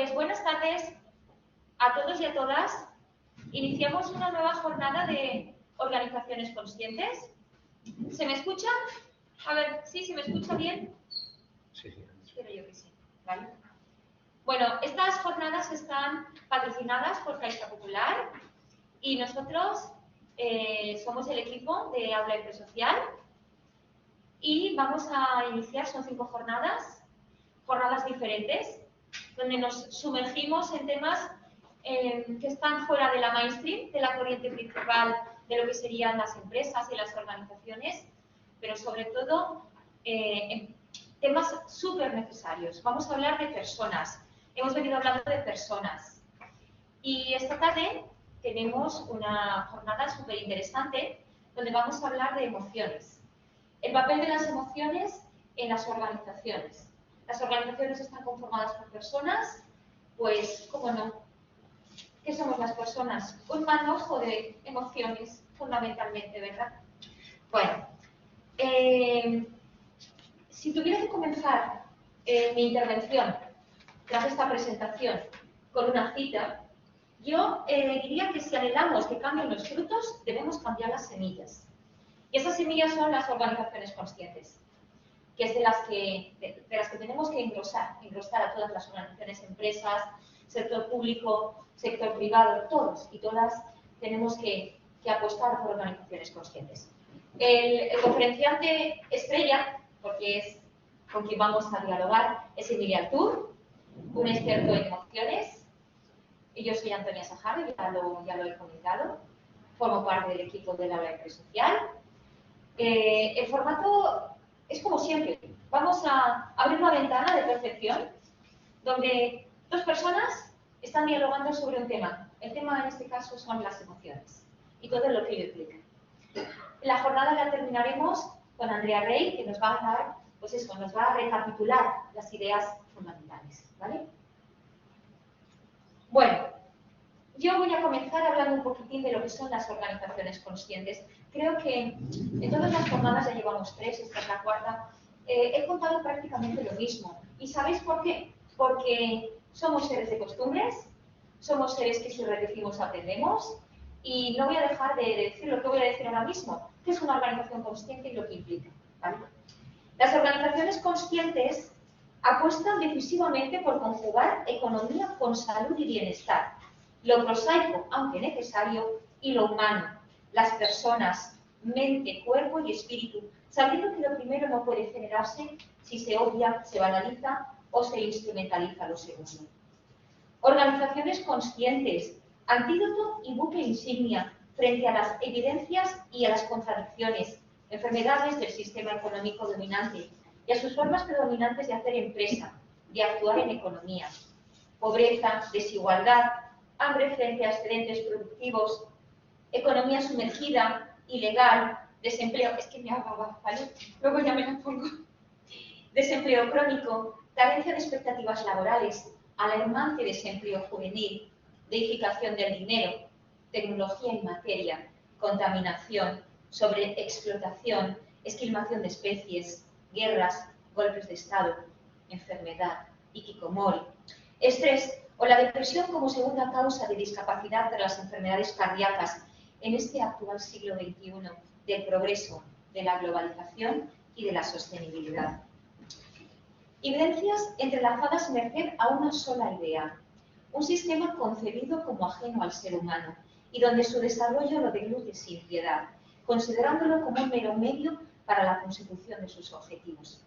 Pues buenas tardes a todos y a todas. Iniciamos una nueva jornada de organizaciones conscientes. ¿Se me escucha? A ver, ¿sí? ¿Se me escucha bien? Sí. Espero yo que sí. ¿Vale? Bueno, estas jornadas están patrocinadas por Caixa Popular y nosotros somos el equipo de Aula Empresocial y vamos a iniciar, son 5 jornadas diferentes, donde nos sumergimos en temas que están fuera de la mainstream, de la corriente principal de lo que serían las empresas y las organizaciones, pero sobre todo en temas súper necesarios. Vamos a hablar de personas. Hemos venido hablando de personas. Y esta tarde tenemos una jornada súper interesante donde vamos a hablar de emociones. El papel de las emociones en las organizaciones. Las organizaciones están conformadas por personas, pues, ¿cómo no? ¿Qué somos las personas? Un manojo de emociones, fundamentalmente, ¿verdad? Bueno, si tuviera que comenzar mi intervención tras esta presentación con una cita, yo diría que si anhelamos que cambien los frutos, debemos cambiar las semillas. Y esas semillas son las organizaciones conscientes, que es de las que tenemos que engrosar a todas las organizaciones, empresas, sector público, sector privado, todos y todas tenemos que apostar por organizaciones conscientes. El conferenciante estrella, porque es con quien vamos a dialogar, es Emilia Artur, un experto en emociones, y yo soy Antonia Sajardo, ya lo he comentado, formo parte del equipo del Aula Empresocial. El formato es como siempre, vamos a abrir una ventana de percepción donde 2 personas están dialogando sobre un tema. El tema en este caso son las emociones y todo lo que ello implica. La jornada la terminaremos con Andrea Rey, que nos va a dar, pues eso, nos va a recapitular las ideas fundamentales, ¿vale? Bueno, yo voy a comenzar hablando un poquitín de lo que son las organizaciones conscientes. Creo que en todas las jornadas, ya llevamos 3, esta es la 4ª, he contado prácticamente lo mismo. ¿Y sabéis por qué? Porque somos seres de costumbres, somos seres que si repetimos aprendemos, y no voy a dejar de decir lo que voy a decir ahora mismo, que es una organización consciente y lo que implica, ¿vale? Las organizaciones conscientes apuestan decisivamente por conjugar economía con salud y bienestar, lo prosaico, aunque necesario, y lo humano, las personas, mente, cuerpo y espíritu, sabiendo que lo primero no puede generarse si se obvia, se banaliza o se instrumentaliza lo segundo. Organizaciones conscientes, antídoto y buque insignia frente a las evidencias y a las contradicciones, enfermedades del sistema económico dominante y a sus formas predominantes de hacer empresa, de actuar en economía. Pobreza, desigualdad, hambre frente a excedentes productivos, economía sumergida, ilegal, desempleo, es que me haga, ¿vale? Luego ya me la pongo. Desempleo crónico, carencia de expectativas laborales, alarmante desempleo juvenil, deificación del dinero, tecnología y materia, contaminación, sobreexplotación, esquilmación de especies, guerras, golpes de Estado, enfermedad, hikikomori, estrés o la depresión como segunda causa de discapacidad de las enfermedades cardíacas en este actual siglo XXI del progreso, de la globalización y de la sostenibilidad. Evidencias entrelazadas merced a una sola idea, un sistema concebido como ajeno al ser humano y donde su desarrollo lo deglute sin piedad, considerándolo como un mero medio para la consecución de sus objetivos.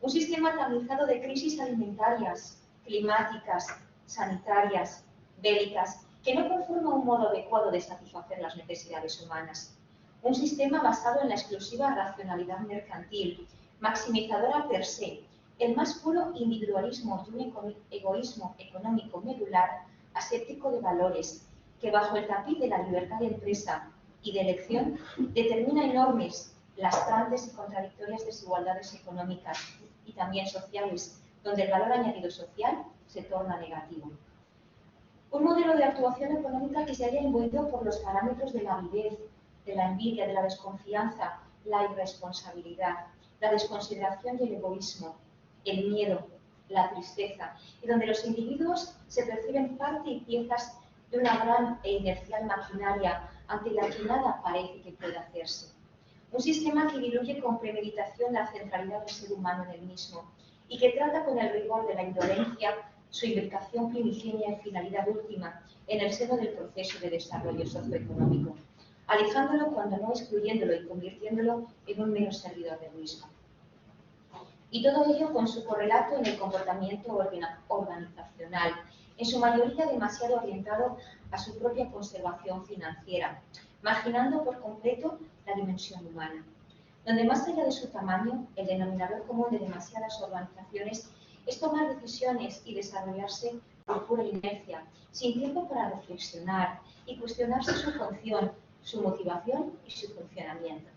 Un sistema tamizado de crisis alimentarias, climáticas, sanitarias, bélicas, que no conforma un modo adecuado de satisfacer las necesidades humanas. Un sistema basado en la exclusiva racionalidad mercantil, maximizadora per se, el más puro individualismo y un egoísmo económico medular, aséptico de valores, que bajo el tapiz de la libertad de empresa y de elección determina enormes, lastrantes y contradictorias desigualdades económicas y también sociales, donde el valor añadido social se torna negativo. Un modelo de actuación económica que se haya imbuido por los parámetros de la avidez, de la envidia, de la desconfianza, la irresponsabilidad, la desconsideración y el egoísmo, el miedo, la tristeza, y donde los individuos se perciben parte y piezas de una gran e inercial maquinaria ante la que nada parece que pueda hacerse. Un sistema que diluye con premeditación la centralidad del ser humano en el mismo y que trata con el rigor de la indolencia su imbricación primigenia y finalidad última en el seno del proceso de desarrollo socioeconómico, alejándolo cuando no excluyéndolo y convirtiéndolo en un mero servidor del mismo. Y todo ello con su correlato en el comportamiento organizacional, en su mayoría demasiado orientado a su propia conservación financiera, marginando por completo la dimensión humana, donde más allá de su tamaño, el denominador común de demasiadas organizaciones es tomar decisiones y desarrollarse por pura inercia, sin tiempo para reflexionar y cuestionarse su función, su motivación y su funcionamiento.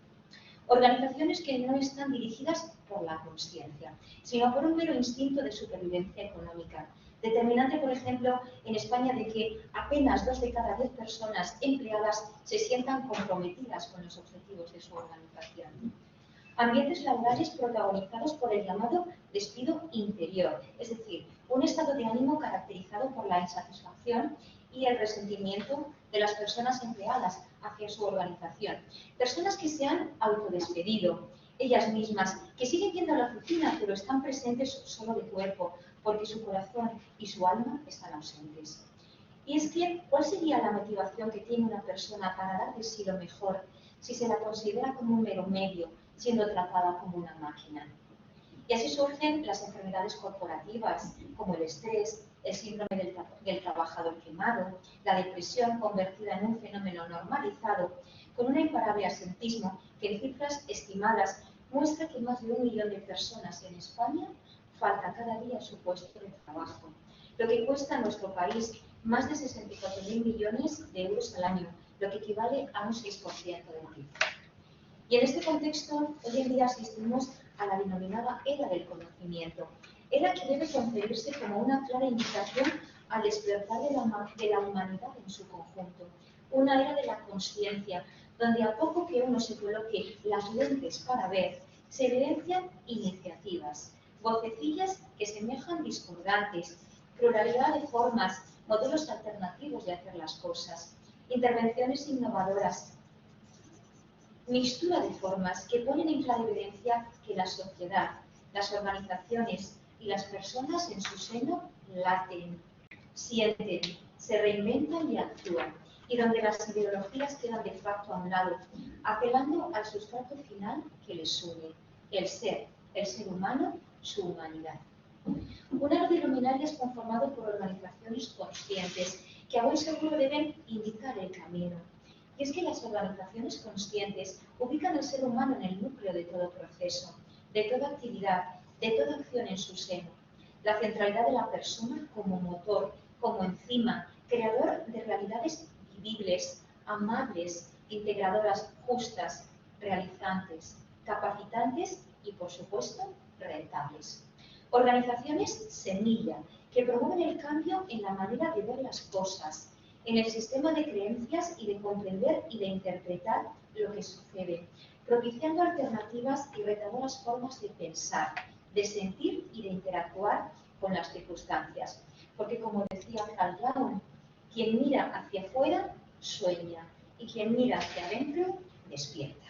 Organizaciones que no están dirigidas por la consciencia, sino por un mero instinto de supervivencia económica, determinante, por ejemplo, en España de que apenas 2 de cada 10 personas empleadas se sientan comprometidas con los objetivos de su organización. Ambientes laborales protagonizados por el llamado despido interior, es decir, un estado de ánimo caracterizado por la insatisfacción y el resentimiento de las personas empleadas hacia su organización. Personas que se han autodespedido, ellas mismas, que siguen yendo a la oficina pero están presentes solo de cuerpo, porque su corazón y su alma están ausentes. Y es que, ¿cuál sería la motivación que tiene una persona para dar de sí lo mejor si se la considera como un mero medio, siendo tratada como una máquina? Y así surgen las enfermedades corporativas, como el estrés, el síndrome del trabajador quemado, la depresión convertida en un fenómeno normalizado, con un imparable asentismo que en cifras estimadas muestra que más de 1 millón de personas en España falta cada día su puesto de trabajo, lo que cuesta a nuestro país más de 64.000 millones de euros al año, lo que equivale a un 6% del PIB. Y en este contexto, hoy en día asistimos a la denominada era del conocimiento, era que debe concebirse como una clara invitación al despertar de la humanidad en su conjunto, una era de la consciencia, donde a poco que uno se coloque las lentes para ver, se evidencian iniciativas, vocecillas que semejan discordantes, pluralidad de formas, modelos alternativos de hacer las cosas, intervenciones innovadoras, mixtura de formas que ponen en clara evidencia que la sociedad, las organizaciones y las personas en su seno laten, sienten, se reinventan y actúan, y donde las ideologías quedan de facto a un lado, apelando al sustrato final que les une, el ser humano, su humanidad. Un aro de luminarias conformado por organizaciones conscientes que a buen seguro deben indicar el camino. Y es que las organizaciones conscientes ubican al ser humano en el núcleo de todo proceso, de toda actividad, de toda acción en su seno. La centralidad de la persona como motor, como enzima, creador de realidades vivibles, amables, integradoras, justas, realizantes, capacitantes y, por supuesto, rentables. Organizaciones semilla, que promueven el cambio en la manera de ver las cosas, en el sistema de creencias y de comprender y de interpretar lo que sucede, propiciando alternativas y retadoras formas de pensar, de sentir y de interactuar con las circunstancias. Porque, como decía Carl Jung, quien mira hacia afuera sueña y quien mira hacia adentro despierta.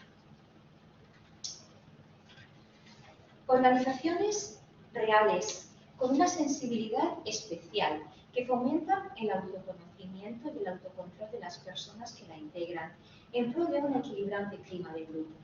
Organizaciones reales, con una sensibilidad especial, que fomentan el autoconocimiento y el autocontrol de las personas que la integran, en pro de un equilibrante clima de grupo.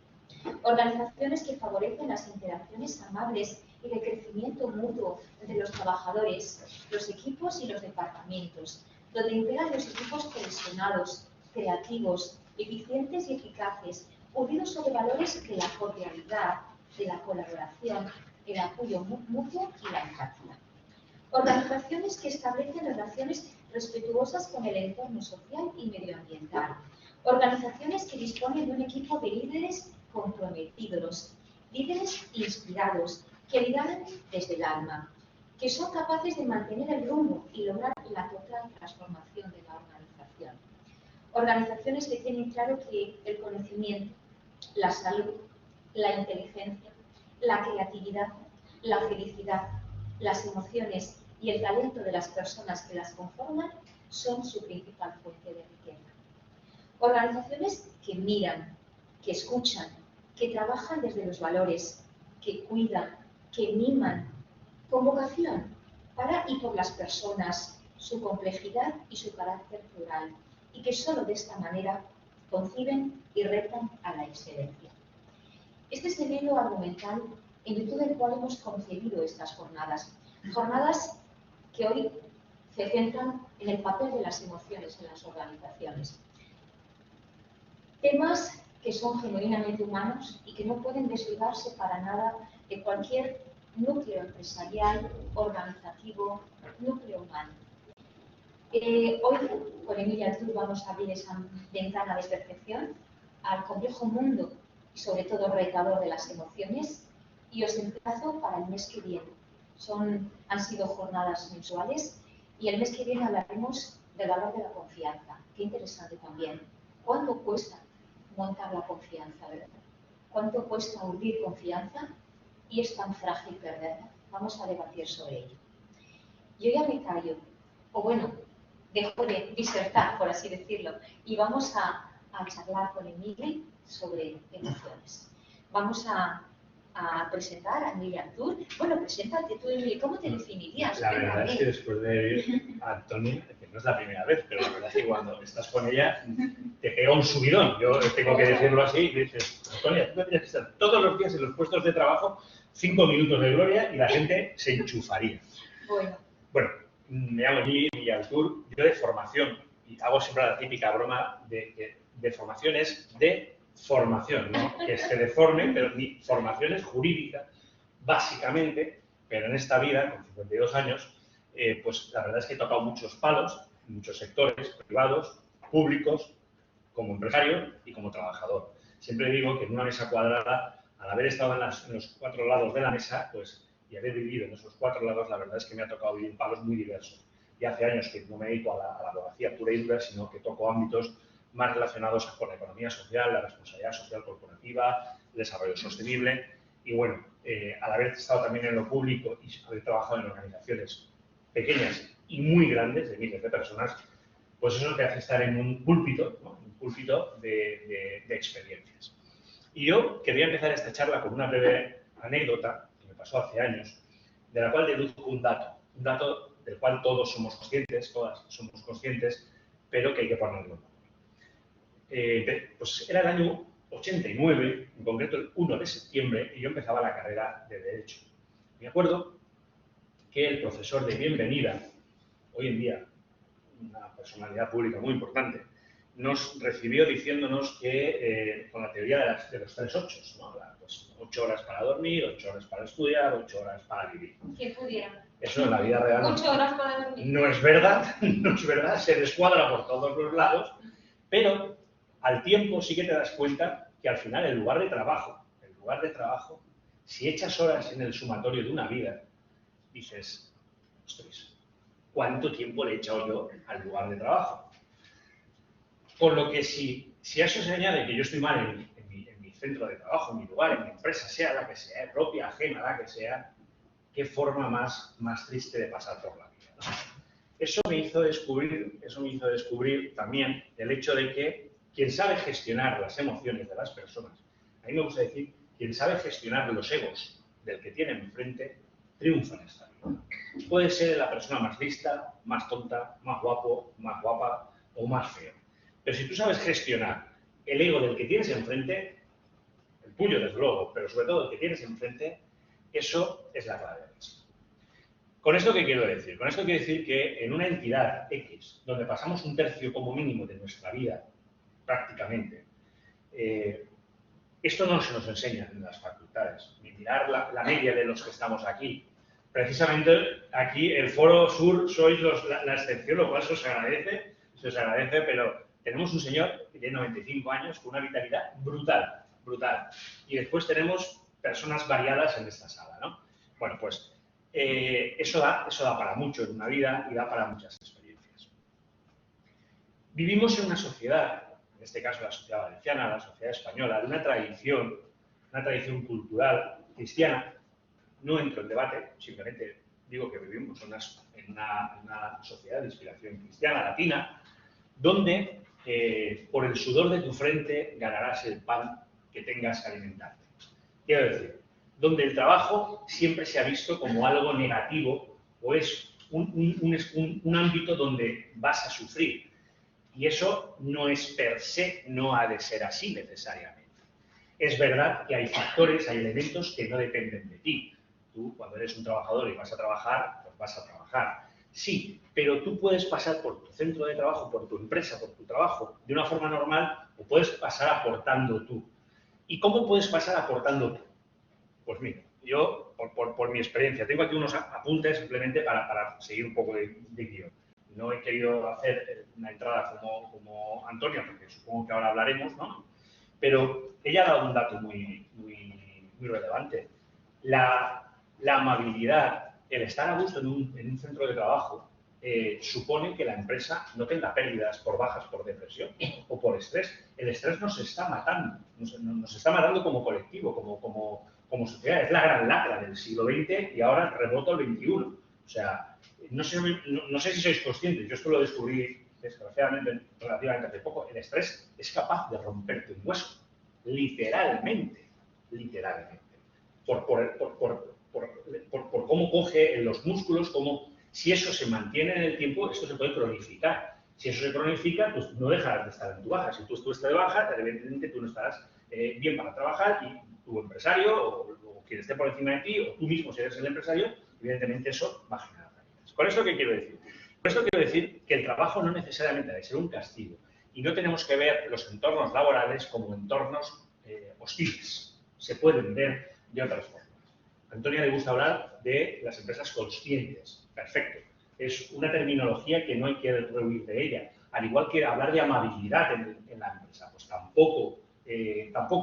Organizaciones que favorecen las interacciones amables y de crecimiento mutuo entre los trabajadores, los equipos y los departamentos, donde integran los equipos cohesionados, creativos, eficientes y eficaces, unidos sobre valores de la cordialidad, de la colaboración, el apoyo mutuo y la empatía. Organizaciones que establecen relaciones respetuosas con el entorno social y medioambiental. Organizaciones que disponen de un equipo de líderes comprometidos, líderes inspirados, que lideran desde el alma, que son capaces de mantener el rumbo y lograr la total transformación de la organización. Organizaciones que tienen claro que el conocimiento, la salud, la inteligencia, la creatividad, la felicidad, las emociones y el talento de las personas que las conforman son su principal fuente de riqueza. Organizaciones que miran, que escuchan, que trabajan desde los valores, que cuidan, que miman, con vocación para y por las personas, su complejidad y su carácter plural, y que solo de esta manera conciben y retan a la excelencia. Este es el hilo argumental en virtud del cual hemos concebido estas jornadas que hoy se centran en el papel de las emociones en las organizaciones. Temas que son genuinamente humanos y que no pueden desligarse para nada de cualquier núcleo empresarial, organizativo, núcleo humano. Hoy, con Emilia Artur, vamos a abrir esa ventana de percepción al complejo mundo y sobre todo retador de las emociones, y os emplazo para el mes que viene. Han sido jornadas mensuales y el mes que viene hablaremos del valor de la confianza. Qué interesante también. ¿Cuánto cuesta montar la confianza, verdad? ¿Cuánto cuesta hundir confianza? Y es tan frágil perderla. Vamos a debatir sobre ello. Yo ya me callo, o bueno, dejo de disertar, por así decirlo, y vamos a charlar con Emilia sobre emociones. Vamos a presentar a Emilia Artur. Bueno, preséntate tú, Emilia, ¿cómo te definirías? La verdad es que después de a Antonia, que no es la primera vez, pero la verdad es que cuando estás con ella te pega un subidón. Yo tengo que decirlo así, y dices, Antonia, tú tendrías que estar todos los días en los puestos de trabajo, 5 minutos de gloria y la gente se enchufaría. Bueno, me llamo Emilia Artur, yo de formación, y hago siempre la típica broma de formaciones de formación, no que se deforme, pero mi formación es jurídica, básicamente, pero en esta vida, con 52 años, pues la verdad es que he tocado muchos palos, en muchos sectores, privados, públicos, como empresario y como trabajador. Siempre digo que en una mesa cuadrada, al haber estado en los 4 lados de la mesa, pues, y haber vivido en esos 4 lados, la verdad es que me ha tocado vivir palos muy diversos. Y hace años que no me dedico a la abogacía pura y dura, sino que toco ámbitos más relacionados con la economía social, la responsabilidad social corporativa, el desarrollo sostenible. Y bueno, al haber estado también en lo público y haber trabajado en organizaciones pequeñas y muy grandes, de miles de personas, pues eso te hace estar en un púlpito, ¿no? Un púlpito de experiencias. Y yo quería empezar esta charla con una breve anécdota que me pasó hace años, de la cual deduzco un dato del cual todos somos conscientes, todas somos conscientes, pero que hay que ponerlo en valor. Pues era el año 89, en concreto el 1 de septiembre, y yo empezaba la carrera de Derecho. Me acuerdo que el profesor de bienvenida, hoy en día una personalidad pública muy importante, nos recibió diciéndonos que con la teoría de los 3 ochos, ¿no? Pues 8 horas para dormir, 8 horas para estudiar, 8 horas para vivir. ¿Quién pudiera? Eso en la vida real 8 horas para dormir. No es verdad, no es verdad, se descuadra por todos los lados, pero al tiempo sí que te das cuenta que al final el lugar de trabajo, si echas horas en el sumatorio de una vida, dices, ostras, ¿cuánto tiempo le he echado yo al lugar de trabajo? Con lo que si a eso se añade que yo estoy mal en mi centro de trabajo, en mi lugar, en mi empresa, sea la que sea, propia, ajena, la que sea, qué forma más triste de pasar por la vida, ¿no? Eso me hizo descubrir también el hecho de que quien sabe gestionar las emociones de las personas, a mí me gusta decir, quien sabe gestionar los egos del que tiene enfrente, triunfa en esta vida. Puede ser la persona más lista, más tonta, más guapo, más guapa o más feo. Pero si tú sabes gestionar el ego del que tienes enfrente, el tuyo desde luego, pero sobre todo el que tienes enfrente, eso es la clave del éxito. ¿Con esto qué quiero decir? Con esto quiero decir que en una entidad X, donde pasamos un tercio como mínimo de nuestra vida, prácticamente, esto no se nos enseña en las facultades, ni mirar la media de los que estamos aquí. Precisamente aquí, el Foro Sur, sois la excepción, lo cual se os agradece, pero tenemos un señor que tiene 95 años con una vitalidad brutal. Y después tenemos personas variadas en esta sala, ¿no? Bueno, pues eso da para mucho en una vida y da para muchas experiencias. Vivimos en una sociedad, en este caso la sociedad valenciana, la sociedad española, de una tradición cultural cristiana. No entro en debate, simplemente digo que vivimos en una sociedad de inspiración cristiana, latina, donde por el sudor de tu frente ganarás el pan que tengas que alimentarte. Quiero decir, donde el trabajo siempre se ha visto como algo negativo o es un ámbito donde vas a sufrir. Y eso no es per se, no ha de ser así necesariamente. Es verdad que hay factores, hay elementos que no dependen de ti. Tú, cuando eres un trabajador y vas a trabajar, pues vas a trabajar. Sí, pero tú puedes pasar por tu centro de trabajo, por tu empresa, por tu trabajo, de una forma normal, o puedes pasar aportando tú. ¿Y cómo puedes pasar aportando tú? Pues mira, yo, por mi experiencia, tengo aquí unos apuntes simplemente para seguir un poco de guión. No he querido hacer una entrada como Antonia, porque supongo que ahora hablaremos, ¿no? Pero ella ha dado un dato muy relevante. La amabilidad, el estar a gusto en un centro de trabajo, supone que la empresa no tenga pérdidas por bajas por depresión o por estrés. El estrés nos está matando, nos está matando como colectivo, como sociedad. Es la gran lacra del siglo XX y ahora rebota el XXI. O sea, no sé si sois conscientes, yo esto lo descubrí desgraciadamente relativamente hace poco. El estrés es capaz de romperte un hueso, literalmente. Por cómo coge en los músculos, si eso se mantiene en el tiempo, esto se puede cronificar. Si eso se cronifica, pues no dejarás de estar en tu baja. Si tú estás de baja, evidentemente tú no estarás bien para trabajar y tu empresario o quien esté por encima de ti o tú mismo si eres el empresario, evidentemente eso va a generar pérdidas. ¿Con esto qué quiero decir? Con esto quiero decir que el trabajo no necesariamente debe ser un castigo y no tenemos que ver los entornos laborales como entornos hostiles. Se pueden ver de otras formas. A Antonia le gusta hablar de las empresas conscientes. Perfecto. Es una terminología que no hay que rehuir de ella. Al igual que hablar de amabilidad en la empresa, pues tampoco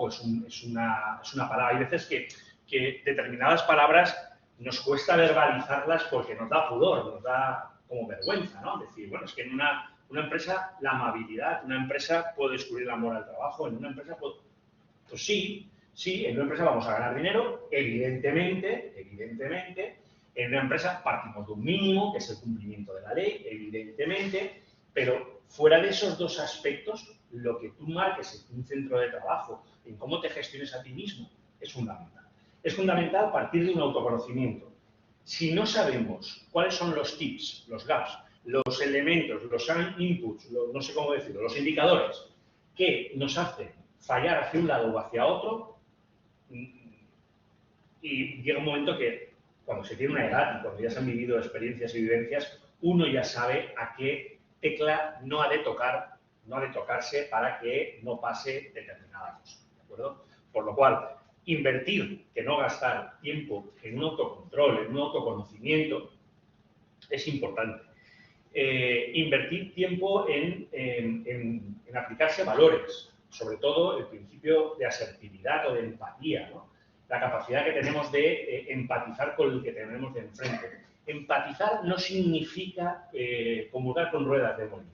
es una palabra. Hay veces que determinadas palabras nos cuesta verbalizarlas porque nos da pudor, nos da como vergüenza, ¿no? Decir, bueno, es que en una empresa la amabilidad, una empresa puede descubrir el amor al trabajo, en una empresa puede... Pues sí, en una empresa vamos a ganar dinero, evidentemente, en una empresa partimos de un mínimo, que es el cumplimiento de la ley, evidentemente, pero fuera de esos dos aspectos, lo que tú marques en un centro de trabajo, en cómo te gestiones a ti mismo, es fundamental. Es fundamental partir de un autoconocimiento. Si no sabemos cuáles son los tips, los gaps, los elementos, los inputs, no sé cómo decirlo, los indicadores que nos hacen fallar hacia un lado o hacia otro, y llega un momento que cuando se tiene una edad y cuando ya se han vivido experiencias y vivencias, uno ya sabe a qué tecla no ha de tocarse para que no pase determinada cosa, ¿de acuerdo? Por lo cual, invertir, que no gastar tiempo en un autocontrol, en un autoconocimiento, es importante. Invertir tiempo en aplicarse valores, sobre todo el principio de asertividad o de empatía, ¿no? La capacidad que tenemos de empatizar con el que tenemos de enfrente. Empatizar no significa comulgar con ruedas de molino.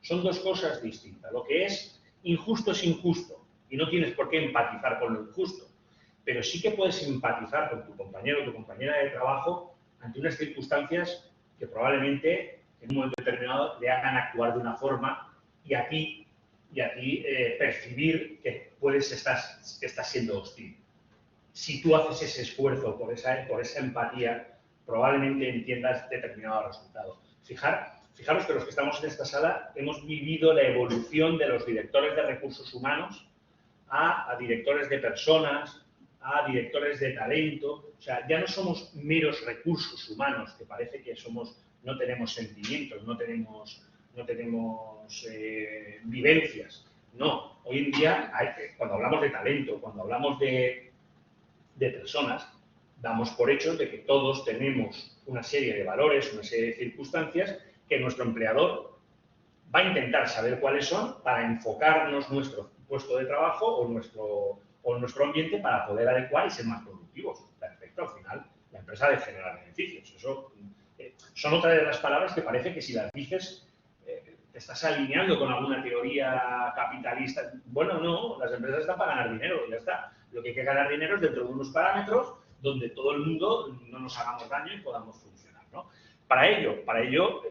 Son dos cosas distintas. Lo que es injusto es injusto y no tienes por qué empatizar con lo injusto, pero sí que puedes empatizar con tu compañero o tu compañera de trabajo ante unas circunstancias que probablemente en un momento determinado le hagan actuar de una forma y a ti percibir que estás siendo hostil. Si tú haces ese esfuerzo por esa empatía, probablemente entiendas determinado resultado. Fijaros que los que estamos en esta sala hemos vivido la evolución de los directores de recursos humanos a directores de personas, a directores de talento. O sea, ya no somos meros recursos humanos, que parece que no tenemos sentimientos, no tenemos vivencias. No, hoy en día, cuando hablamos de talento, cuando hablamos de personas, damos por hecho de que todos tenemos una serie de valores, una serie de circunstancias que nuestro empleador va a intentar saber cuáles son para enfocarnos nuestro puesto de trabajo o nuestro ambiente para poder adecuar y ser más productivos. Perfecto, al final la empresa debe generar beneficios. Eso son otra de las palabras que parece que si las dices te estás alineando con alguna teoría capitalista. Bueno, no, las empresas están para ganar dinero, ya está. Lo que hay que ganar dinero es dentro de unos parámetros donde todo el mundo no nos hagamos daño y podamos funcionar. ¿no? Para ello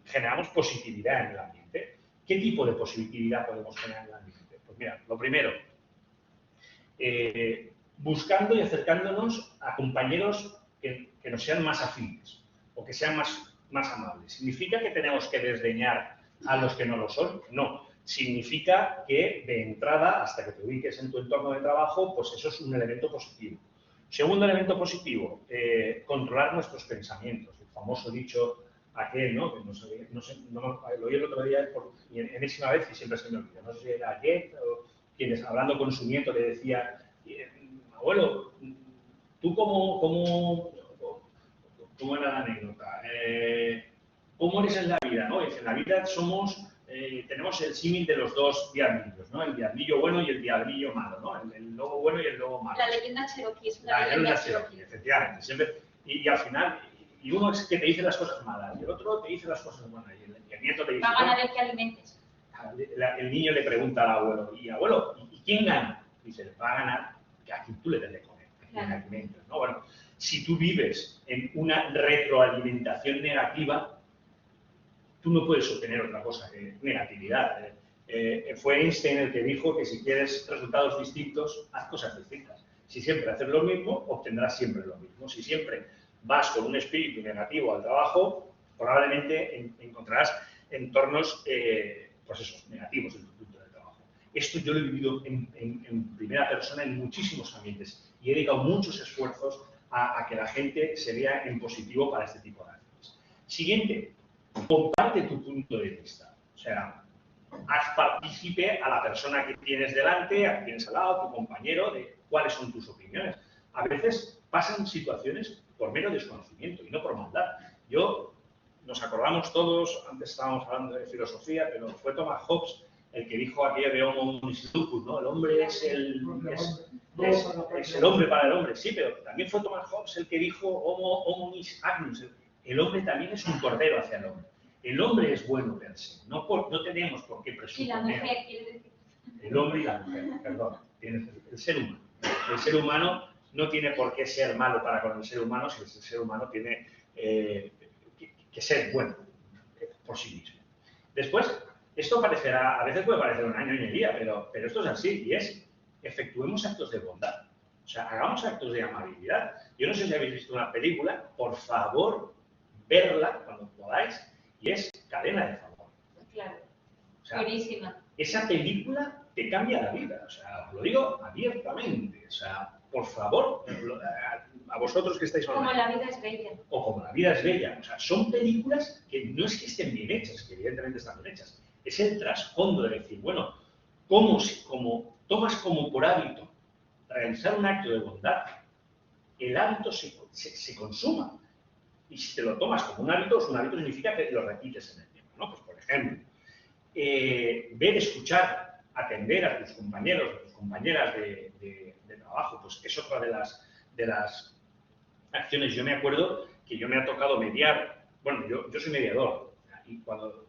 generamos positividad en el ambiente. ¿Qué tipo de positividad podemos generar en el ambiente? Pues mira, lo primero, buscando y acercándonos a compañeros que nos sean más afines o que sean más amables. ¿Significa que tenemos que desdeñar a los que no lo son? No. Significa que de entrada, hasta que te ubiques en tu entorno de trabajo, pues eso es un elemento positivo. Segundo elemento positivo, controlar nuestros pensamientos. El famoso dicho aquel, ¿no? Que lo oí el otro día por enésima vez y siempre se me olvida. No sé si era Jet o quienes, hablando con su nieto, le decía, abuelo, ¿tú cómo era la anécdota? ¿Cómo eres en la vida? ¿No? En la vida tenemos el símil de los dos diablillos, ¿no? El diablillo bueno y el diablillo malo, ¿no? El lobo bueno y el lobo malo. La leyenda cherokee es una leyenda cherokee, efectivamente. Siempre, y al final, y uno es que te dice las cosas malas, y el otro te dice las cosas buenas, y el nieto te dice... Va a ganar el que alimentes. El niño le pregunta al abuelo, y abuelo, ¿y quién gana? Dice, va a ganar a quien tú le des de comer, a quien alimentes, ¿no? Bueno, si tú vives en una retroalimentación negativa, tú no puedes obtener otra cosa que negatividad. Fue Einstein el que dijo que si quieres resultados distintos, haz cosas distintas. Si siempre haces lo mismo, obtendrás siempre lo mismo. Si siempre vas con un espíritu negativo al trabajo, probablemente encontrarás entornos pues esos, negativos en tu punto de trabajo. Esto yo lo he vivido en primera persona en muchísimos ambientes y he dedicado muchos esfuerzos a que la gente se vea en positivo para este tipo de acciones. Siguiente, comparte tu punto de vista. O sea, haz partícipe a la persona que tienes delante, a quien tienes al lado, tu compañero, de cuáles son tus opiniones. A veces pasan situaciones por mero desconocimiento y no por maldad. Nos acordamos todos, antes estábamos hablando de filosofía, pero fue Thomas Hobbes el que dijo aquello de homo homnis lupus, ¿no? El hombre es el hombre para el hombre. Sí, pero también fue Thomas Hobbes el que dijo homo homnis agnus. El hombre también es un cordero hacia el hombre. El hombre es bueno per se. No tenemos por qué presuponer. Y la mujer, quiere decir. El hombre y la mujer, perdón. El ser humano. El ser humano no tiene por qué ser malo para con el ser humano si el ser humano tiene que ser bueno por sí mismo. Después, esto a veces puede parecer una ñoñería, pero esto es así y es, efectuemos actos de bondad. O sea, hagamos actos de amabilidad. Yo no sé si habéis visto una película, por favor, verla cuando podáis, y es Cadena de Favor. Claro, o sea, buenísima. Esa película te cambia la vida, o sea, os lo digo abiertamente. O sea, por favor, a vosotros que estáis online. Como la vida es bella. O Como la vida es bella. O sea, son películas que no es que estén bien hechas, que evidentemente están bien hechas. Es el trasfondo de decir, bueno, como tomas como por hábito realizar un acto de bondad, el hábito se consuma. Y si te lo tomas como un hábito significa que lo repites en el tiempo, ¿no? Pues, por ejemplo, ver, escuchar, atender a tus compañeros, a tus compañeras de trabajo, pues es otra de las acciones. Yo me acuerdo que yo me ha tocado mediar, bueno, yo soy mediador, y cuando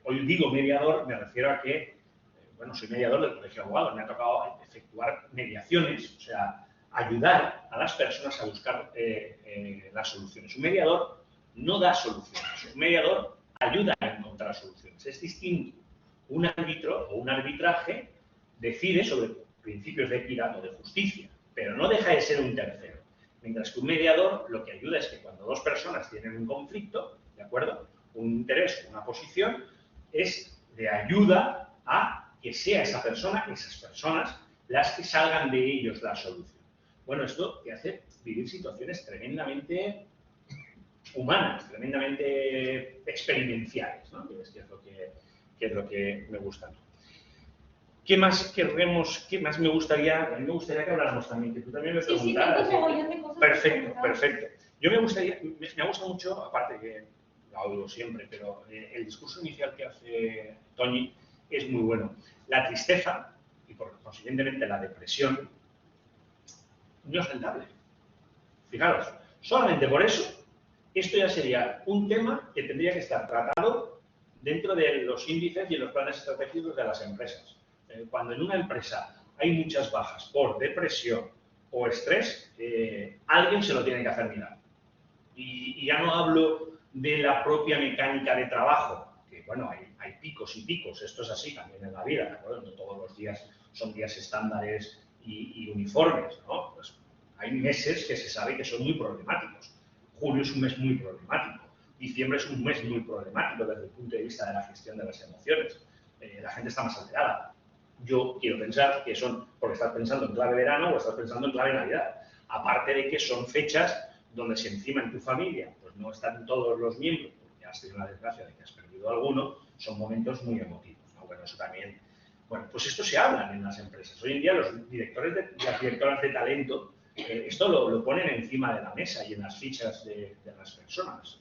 hoy digo mediador me refiero a que, bueno, soy mediador del Colegio de Abogados, me ha tocado efectuar mediaciones, o sea, ayudar a las personas a buscar las soluciones. Un mediador no da soluciones, un mediador ayuda a encontrar soluciones. Es distinto. Un árbitro o un arbitraje decide sobre principios de equidad o de justicia, pero no deja de ser un tercero. Mientras que un mediador lo que ayuda es que cuando dos personas tienen un conflicto, ¿de acuerdo? Un interés o una posición, es de ayuda a que sea esas personas, las que salgan de ellos la solución. Bueno, esto te hace vivir situaciones tremendamente humanas, tremendamente experienciales, ¿no? Que es lo que me gusta. ¿Qué más querremos? ¿Qué más me gustaría? A mí me gustaría que habláramos también, que tú también me preguntaras. Perfecto. Me gusta mucho, aparte que lo hablo siempre, pero el discurso inicial que hace Toñi es muy bueno. La tristeza y, por consiguientemente, la depresión no es rentable. Fijaros, solamente por eso, esto ya sería un tema que tendría que estar tratado dentro de los índices y los planes estratégicos de las empresas. Cuando en una empresa hay muchas bajas por depresión o estrés, alguien se lo tiene que hacer mirar. Y ya no hablo de la propia mecánica de trabajo, que bueno, hay picos y picos, esto es así también en la vida, ¿de acuerdo? No todos los días son días estándares y uniformes, ¿no? Pues hay meses que se sabe que son muy problemáticos. Julio es un mes muy problemático. Diciembre es un mes muy problemático desde el punto de vista de la gestión de las emociones. La gente está más alterada. Yo quiero pensar que son porque estás pensando en clave verano o estás pensando en clave Navidad. Aparte de que son fechas donde si encima en tu familia pues no están todos los miembros, porque has tenido la desgracia de que has perdido alguno, son momentos muy emotivos, ¿no? Bueno, eso también... Bueno, pues esto se habla en las empresas. Hoy en día los directores las directoras de talento esto lo ponen encima de la mesa y en las fichas de las personas.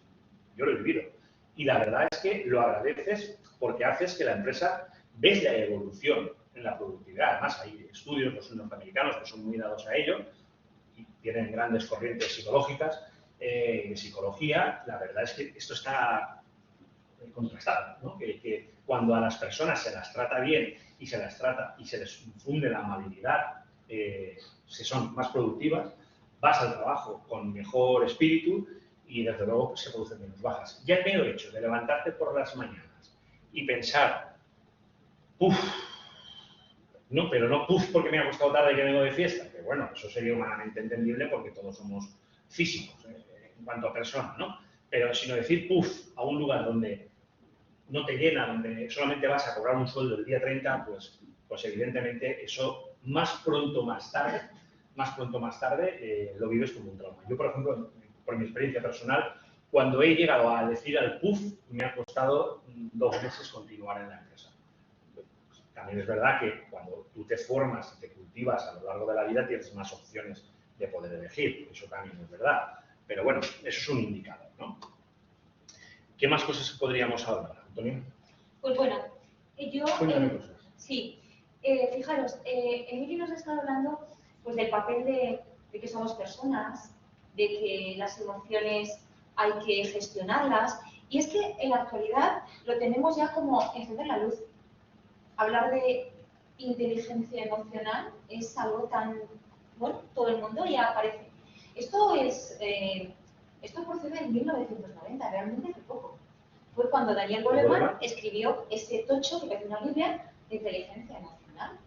Yo lo he vivido. Y la verdad es que lo agradeces porque haces que la empresa ves la evolución en la productividad. Además, hay estudios, los norteamericanos, que son muy dados a ello y tienen grandes corrientes psicológicas, de psicología. La verdad es que esto está contrastado, ¿no? Que cuando a las personas se las trata bien y se les infunde la amabilidad, se son más productivas, vas al trabajo con mejor espíritu y desde luego pues, se producen menos bajas. Ya el mero hecho de levantarte por las mañanas y pensar, uff, no, pero no puff porque me ha costado tarde que vengo de fiesta, que bueno, eso sería humanamente entendible porque todos somos físicos en cuanto a personas, ¿no? Pero sino decir puff a un lugar donde no te llena, donde solamente vas a cobrar un sueldo el día 30, pues evidentemente eso más pronto más tarde lo vives como un trauma. Yo, por ejemplo, por mi experiencia personal, cuando he llegado a decir al puff, me ha costado 2 meses continuar en la empresa. También es verdad que cuando tú te formas y te cultivas a lo largo de la vida tienes más opciones de poder elegir, eso también es verdad. Pero bueno, eso es un indicador, ¿no? ¿Qué más cosas podríamos hablar, Antonio? Pues bueno, yo... Cuéntame cosas. Sí, fijaros, Emilio nos ha estado hablando pues, del papel de que somos personas, de que las emociones hay que gestionarlas, y es que en la actualidad lo tenemos ya como encender la luz. Hablar de inteligencia emocional es algo tan... Bueno, todo el mundo ya aparece. Esto procede en 1990, realmente hace poco. Fue cuando Daniel Goleman escribió ese tocho que parece una Biblia de inteligencia emocional.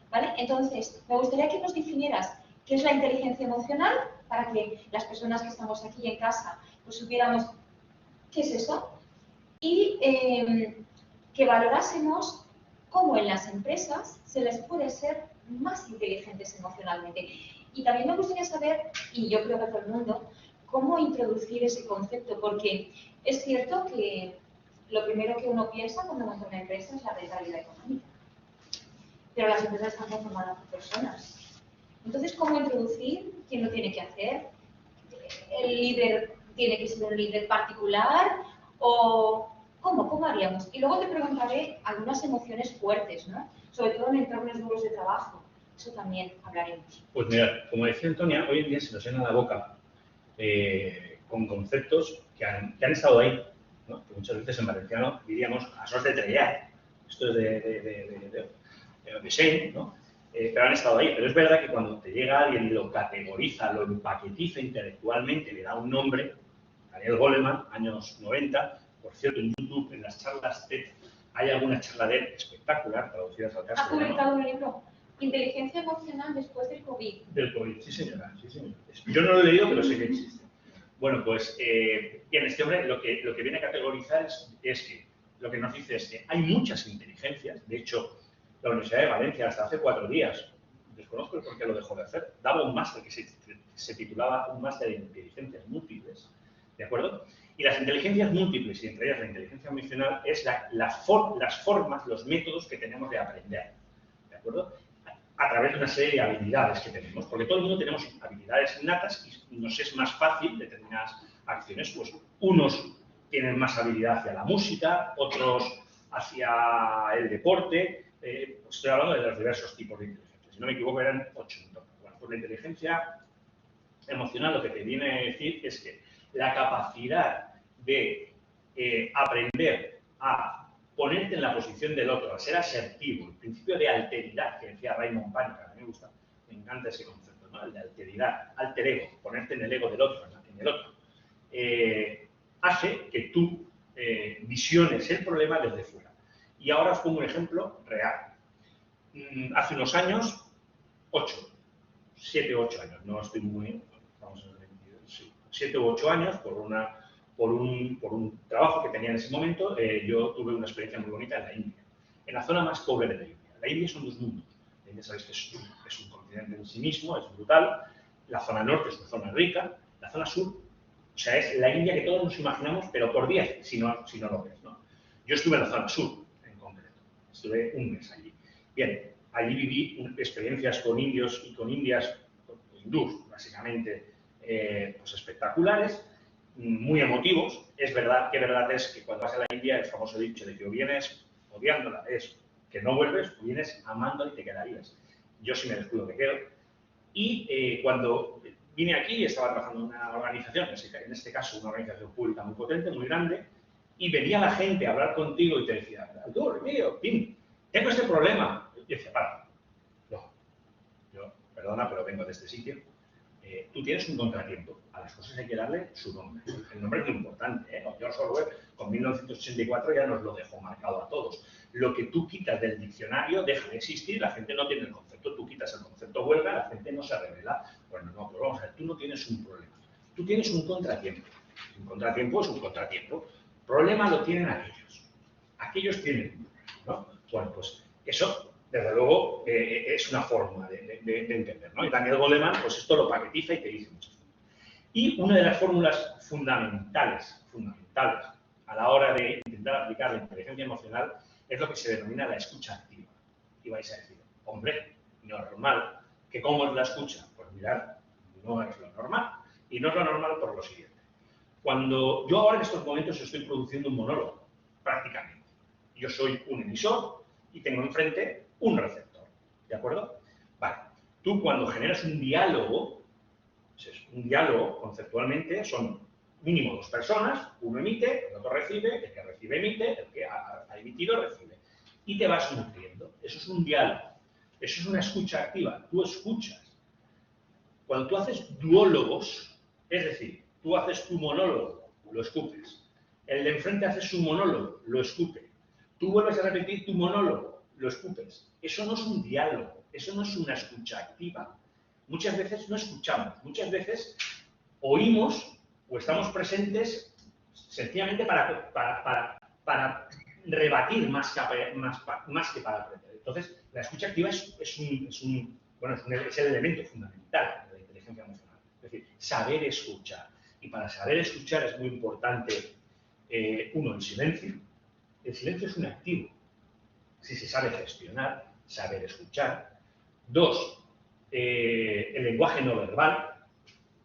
¿Vale? Entonces, me gustaría que nos definieras qué es la inteligencia emocional para que las personas que estamos aquí en casa pues supiéramos qué es eso y que valorásemos cómo en las empresas se les puede ser más inteligentes emocionalmente. Y también me gustaría saber, y yo creo que todo el mundo, cómo introducir ese concepto, porque es cierto que lo primero que uno piensa cuando monta una empresa es la rentabilidad económica. Pero las empresas están conformadas por personas. Entonces, ¿cómo introducir? ¿Quién lo tiene que hacer? ¿El líder tiene que ser un líder particular? ¿O cómo haríamos? Y luego te preguntaré algunas emociones fuertes, ¿no? Sobre todo en entornos duros de trabajo. Eso también hablaremos. Pues mira, como decía Antonia, hoy en día se nos llena la boca con conceptos que han estado ahí, ¿no? Que muchas veces en valenciano diríamos a sos de trellar. Esto es de Shane, ¿no? Pero han estado ahí. Pero es verdad que cuando te llega alguien y lo categoriza, lo empaquetiza intelectualmente, le da un nombre, Daniel Goleman, años 90, por cierto, en YouTube, en las charlas TED, hay alguna charla de él espectacular, traducidas al castellano. ¿Ha publicado un libro? Inteligencia emocional después del COVID. Del COVID, sí señora, sí señora. Yo no lo he leído, pero sé que existe. Bueno, pues bien, este hombre lo que viene a categorizar es que lo que nos dice es que hay muchas inteligencias. De hecho, la Universidad de Valencia hasta hace 4 días, desconozco el por qué lo dejó de hacer, daba un máster que se titulaba un máster de inteligencias múltiples, ¿de acuerdo? Y las inteligencias múltiples, y entre ellas la inteligencia emocional, es las formas, los métodos que tenemos de aprender, ¿de acuerdo? A través de una serie de habilidades que tenemos, porque todo el mundo tenemos habilidades innatas y nos es más fácil determinadas acciones. Pues unos tienen más habilidad hacia la música, otros hacia el deporte. Pues estoy hablando de los diversos tipos de inteligencia. Si no me equivoco, eran 8 en total. Bueno, pues la inteligencia emocional lo que te viene a decir es que la capacidad de aprender a ponerte en la posición del otro, a ser asertivo, el principio de alteridad que decía Raymond Panica, a mí me gusta, me encanta ese concepto, ¿no? El de alteridad, alter ego, ponerte en el ego del otro, en el otro. hace que tú visiones el problema desde fuera. Y ahora os pongo un ejemplo real. Hace unos años, 7 u 8 años, no estoy muy, vamos a ver, sí, 7 u 8 años, por un trabajo que tenía en ese momento, yo tuve una experiencia muy bonita en la India, en la zona más pobre de la India. La India son dos mundos. La India sabéis que es un continente en sí mismo, es brutal. La zona norte es una zona rica, la zona sur, o sea, es la India que todos nos imaginamos, pero por 10, si no lo ves, ¿no? Yo estuve en la zona sur, en concreto. Estuve un mes allí. Bien, allí viví experiencias con indios y con indias, hindús, básicamente, pues espectaculares, muy emotivos. Es verdad es que cuando vas a la India, el famoso dicho de que o vienes odiándola, es que no vuelves, o vienes amándola y te quedarías. Yo sí me descuido me quedo. Y cuando vine aquí, estaba trabajando en una organización, en este caso una organización pública muy potente, muy grande, y venía la gente a hablar contigo y te decía, tú, Remigio, Tim, tengo este problema. Y yo decía, para, no, yo, perdona, pero vengo de este sitio. Tú tienes un contratiempo. A las cosas hay que darle su nombre. El nombre es muy importante, ¿eh? George Orwell, con 1984 ya nos lo dejó marcado a todos. Lo que tú quitas del diccionario deja de existir, la gente no tiene el concepto. Tú quitas el concepto huelga, la gente no se revela. Bueno, no, pero vamos a ver, tú no tienes un problema. Tú tienes un contratiempo. Un contratiempo es un contratiempo. Problema lo tienen aquellos. Aquellos tienen un problema, ¿no? Bueno, pues eso, desde luego, es una forma de entender, ¿no? Y Daniel Goleman, pues esto lo paquetiza y te dice muchas cosas. Y una de las fórmulas fundamentales a la hora de intentar aplicar la inteligencia emocional es lo que se denomina la escucha activa. Y vais a decir, hombre, normal, ¿que cómo es la escucha? Pues mirad, no es lo normal. Y no es lo normal por lo siguiente. Cuando yo ahora en estos momentos estoy produciendo un monólogo, prácticamente. Yo soy un emisor y tengo enfrente un receptor, ¿de acuerdo? Vale, tú cuando generas un diálogo conceptualmente son mínimo dos personas, uno emite, el otro recibe, el que recibe emite, el que ha emitido recibe. Y te vas nutriendo. Eso es un diálogo. Eso es una escucha activa. Tú escuchas. Cuando tú haces duólogos, es decir, tú haces tu monólogo, lo escupes. El de enfrente hace su monólogo, lo escupe. Tú vuelves a repetir tu monólogo, lo escupes. Eso no es un diálogo, eso no es una escucha activa. Muchas veces no escuchamos, muchas veces oímos o estamos presentes sencillamente para rebatir más que para aprender. Entonces, la escucha activa es el elemento fundamental de la inteligencia emocional. Es decir, saber escuchar. Y para saber escuchar es muy importante, uno, el silencio. El silencio es un activo. Si se sabe gestionar, saber escuchar. Dos, el lenguaje no verbal,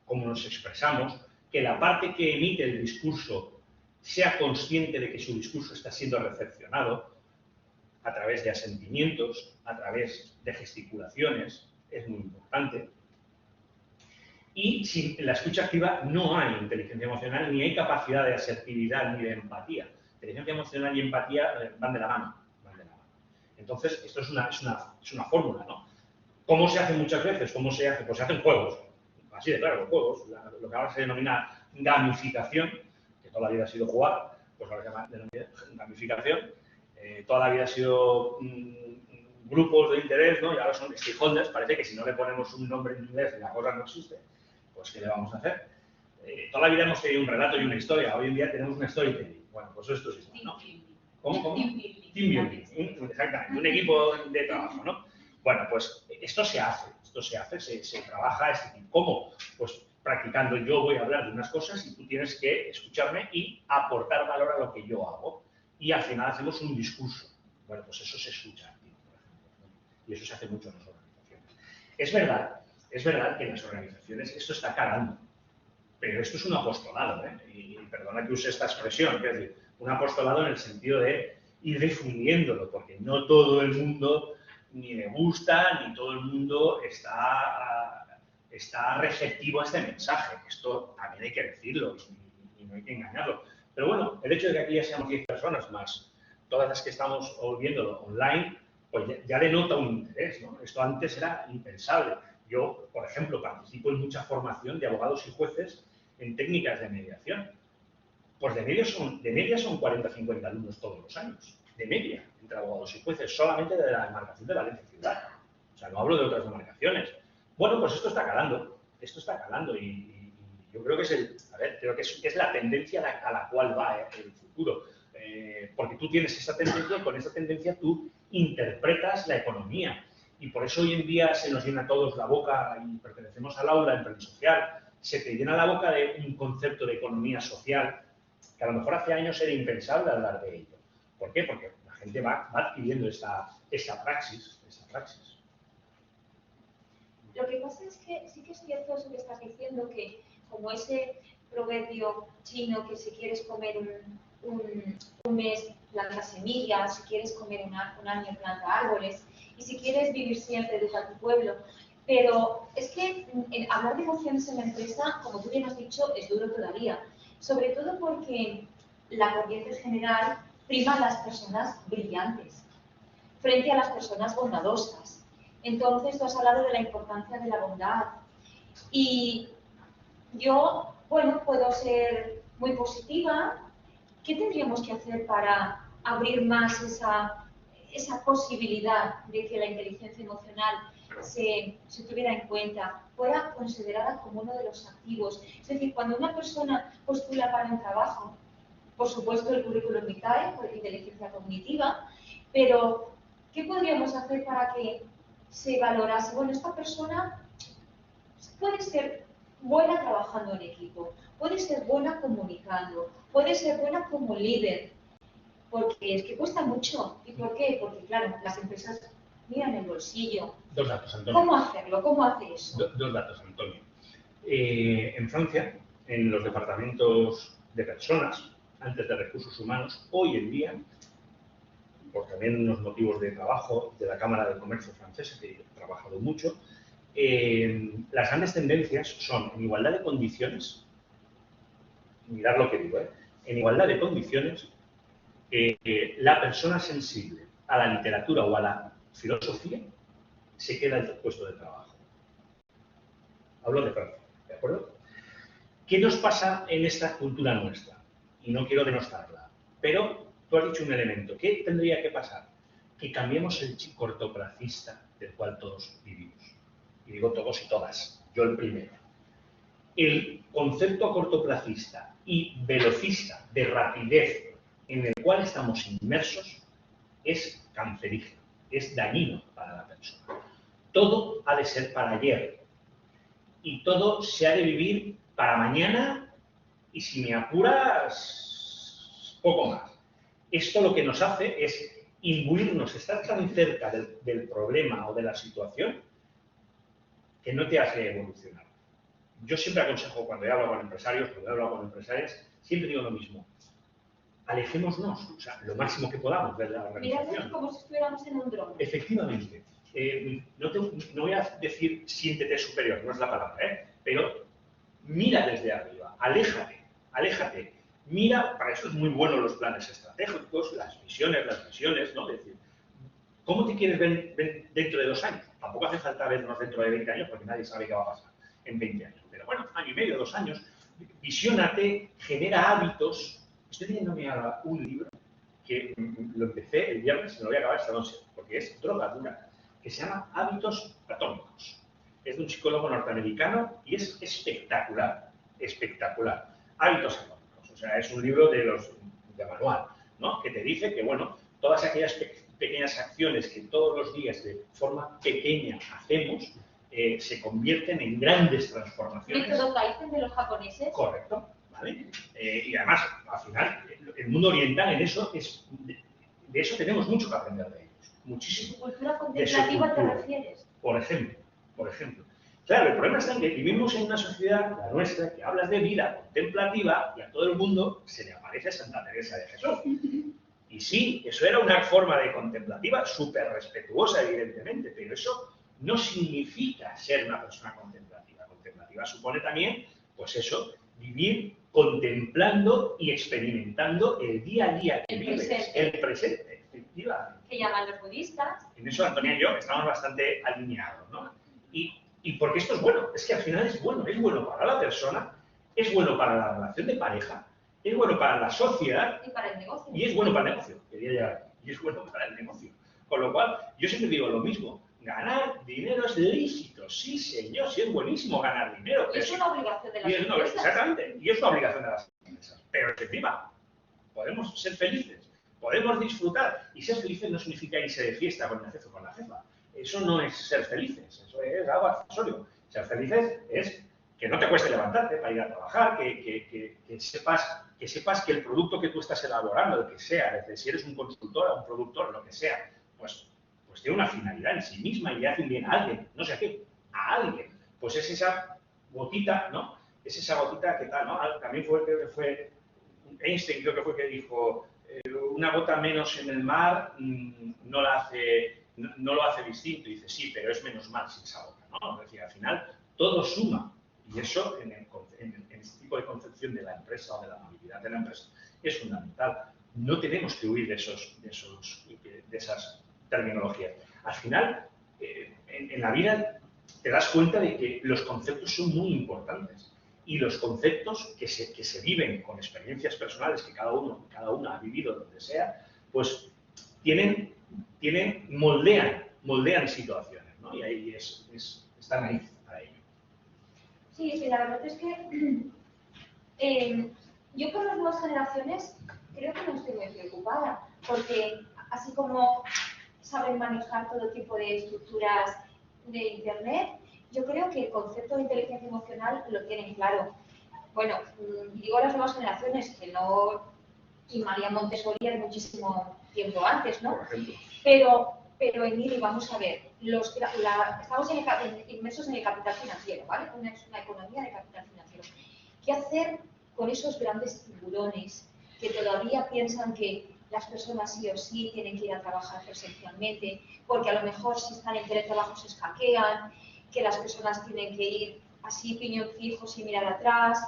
cómo nos expresamos, que la parte que emite el discurso sea consciente de que su discurso está siendo recepcionado a través de asentimientos, a través de gesticulaciones, es muy importante. Y sin la escucha activa no hay inteligencia emocional, ni hay capacidad de asertividad ni de empatía. Inteligencia emocional y empatía van de la mano. Entonces, esto es una fórmula, ¿no? ¿Cómo se hace muchas veces? ¿Cómo se hace? Pues se hacen juegos. Así de claro, juegos. Lo que ahora se denomina gamificación, que toda la vida ha sido jugar, pues ahora se llama gamificación. Toda la vida ha sido grupos de interés, ¿no? Y ahora son stakeholders. Parece que si no le ponemos un nombre en inglés la cosa no existe. Pues, ¿qué le vamos a hacer? Toda la vida hemos tenido un relato y una historia. Hoy en día tenemos una storytelling. Bueno, pues esto es igual, ¿no? ¿Cómo? Team building. Exactamente, un equipo de trabajo, ¿no? Bueno, pues esto se hace, se trabaja. ¿Cómo? Pues practicando. Yo voy a hablar de unas cosas y tú tienes que escucharme y aportar valor a lo que yo hago. Y al final hacemos un discurso. Bueno, pues eso se escucha, por ejemplo, ¿no? Y eso se hace mucho en las organizaciones. Es verdad que en las organizaciones esto está calando, pero esto es un apostolado, ¿eh? Y perdona que use esta expresión, es decir, un apostolado en el sentido de ir difundiéndolo, porque no todo el mundo ni le gusta, ni todo el mundo está receptivo a este mensaje. Esto también hay que decirlo y no hay que engañarlo. Pero bueno, el hecho de que aquí ya seamos 10 personas más, todas las que estamos viéndolo online, pues ya denota un interés, ¿no? Esto antes era impensable. Yo, por ejemplo, participo en mucha formación de abogados y jueces en técnicas de mediación. Pues de media son 40-50 alumnos todos los años, de media, entre abogados y jueces, solamente de la demarcación de Valencia Ciudad. O sea, no hablo de otras demarcaciones. Bueno, pues esto está calando y yo creo que es la tendencia a la cual va el futuro. Porque tú tienes esa tendencia y con esa tendencia tú interpretas la economía. Y por eso hoy en día se nos llena a todos la boca, y pertenecemos al aula empresarial, se te llena la boca de un concepto de economía social que a lo mejor hace años era impensable hablar de ello. ¿Por qué? Porque la gente va adquiriendo esa praxis. Lo que pasa es que sí que es cierto eso que estás diciendo, que como ese proverbio chino que si quieres comer un mes planta semillas, si quieres comer un año planta árboles, y si quieres vivir siempre educa tu pueblo. Pero es que hablar de emociones en la empresa, como tú bien has dicho, es duro todavía. Sobre todo porque la corriente general prima a las personas brillantes frente a las personas bondadosas. Entonces, tú has hablado de la importancia de la bondad. Y yo, bueno, puedo ser muy positiva. ¿Qué tendríamos que hacer para abrir más esa posibilidad de que la inteligencia emocional se tuviera en cuenta, fuera considerada como uno de los activos? Es decir, cuando una persona postula para un trabajo, por supuesto el currículum vitae, por inteligencia cognitiva, pero ¿qué podríamos hacer para que se valorase? Bueno, esta persona puede ser buena trabajando en equipo, puede ser buena comunicando, puede ser buena como líder, porque es que cuesta mucho. ¿Y por qué? Porque, claro, las empresas miran el bolsillo. Dos datos, Antonio. ¿Cómo hacerlo? ¿Cómo hace eso? Dos datos, Antonio. En Francia, en los departamentos de personas, antes de recursos humanos, hoy en día, por también unos motivos de trabajo de la Cámara de Comercio francesa, que he trabajado mucho, las grandes tendencias son en igualdad de condiciones, mirad lo que digo, en igualdad de condiciones, la persona sensible a la literatura o a la filosofía se queda en el puesto de trabajo. Hablo de Francia, ¿de acuerdo? ¿Qué nos pasa en esta cultura nuestra? Y no quiero denostarla, pero tú has dicho un elemento. ¿Qué tendría que pasar? Que cambiemos el chip cortoplacista del cual todos vivimos. Y digo todos y todas, yo el primero. El concepto cortoplacista y velocista de rapidez en el cual estamos inmersos es cancerígeno, es dañino para la persona. Todo ha de ser para ayer y todo se ha de vivir para mañana y, si me apuras, poco más. Esto lo que nos hace es imbuirnos, estar tan cerca del problema o de la situación que no te hace evolucionar. Yo siempre aconsejo, cuando he hablado con empresarios, siempre digo lo mismo. Alejémonos, o sea, lo máximo que podamos de la organización. Mirad como si estuviéramos en un dron. Efectivamente. No voy a decir siéntete superior, no es la palabra, pero mira desde arriba, aléjate. Mira, para eso es muy bueno los planes estratégicos, las visiones, ¿no? Es decir, ¿cómo te quieres ver dentro de 2 años? Tampoco hace falta vernos dentro de 20 años porque nadie sabe qué va a pasar en 20 años. Pero bueno, año y medio, 2 años, visiónate, genera hábitos. Estoy leyéndome ahora un libro que lo empecé el viernes y me lo voy a acabar esta noche, porque es droga dura, que se llama Hábitos Atómicos. Es de un psicólogo norteamericano y es espectacular. Hábitos Atómicos. O sea, es un libro de manual, ¿no? Que te dice que, bueno, todas aquellas pequeñas acciones que todos los días de forma pequeña hacemos se convierten en grandes transformaciones. ¿Método Kaizen de los japoneses? Correcto. ¿Vale? Y además, al final, el mundo oriental en eso de eso tenemos mucho que aprender de ellos. Muchísimo. ¿Cultura contemplativa te refieres? Por ejemplo. Claro, el problema está en que vivimos en una sociedad, la nuestra, que hablas de vida contemplativa y a todo el mundo se le aparece Santa Teresa de Jesús. Y sí, eso era una forma de contemplativa súper respetuosa, evidentemente, pero eso no significa ser una persona contemplativa. Contemplativa supone también, pues eso, vivir contemplando y experimentando el día a día que vives, el presente, efectivamente. Que llaman los budistas. En eso Antonia y yo estamos bastante alineados, ¿no? Y porque esto es bueno, es que al final es bueno para la persona es bueno para la relación de pareja, es bueno para la sociedad Y para el negocio. y es bueno para el negocio. Quería llegar, y es bueno para el negocio. Con lo cual, yo siempre digo lo mismo. Ganar dinero es lícito, sí señor, sí es buenísimo ganar dinero. Y es una obligación de las empresas. Exactamente, y es una obligación de las empresas. Pero encima, podemos ser felices, podemos disfrutar. Y ser felices no significa irse de fiesta con el jefe o con la jefa. Eso no es ser felices, eso es algo accesorio. Ser felices es que no te cueste levantarte para ir a trabajar, que sepas que el producto que tú estás elaborando, el que sea, es decir, si eres un consultor o un productor, lo que sea, pues tiene una finalidad en sí misma y le hace un bien a alguien, no sé a qué, a alguien. Pues es esa gotita, ¿no? Es esa gotita que tal, ¿no? También creo que fue Einstein, creo que fue que dijo, una gota menos en el mar no lo hace distinto. Y dice, sí, pero es menos mal sin esa gota, ¿no? Es decir, al final todo suma. Y eso, en este tipo de concepción de la empresa o de la amabilidad de la empresa, es fundamental. No tenemos que huir de esas terminologías. Al final, en la vida te das cuenta de que los conceptos son muy importantes. Y los conceptos que se viven con experiencias personales que cada uno ha vivido donde sea, pues moldean situaciones, ¿no? Y ahí están ahí para ello. Sí, la verdad es que yo con las nuevas generaciones creo que no estoy muy preocupada, porque así como saben manejar todo tipo de estructuras de Internet, yo creo que el concepto de inteligencia emocional lo tienen claro. Bueno, digo las nuevas generaciones, que no, y María Montessori es muchísimo tiempo antes, ¿no? Por ejemplo. Pero Emilio, vamos a ver, estamos inmersos en el capital financiero, ¿vale? Es una economía de capital financiero. ¿Qué hacer con esos grandes tiburones que todavía piensan que las personas sí o sí tienen que ir a trabajar presencialmente, porque a lo mejor si están en teletrabajo se escaquean, que las personas tienen que ir así piñón fijo sin mirar atrás,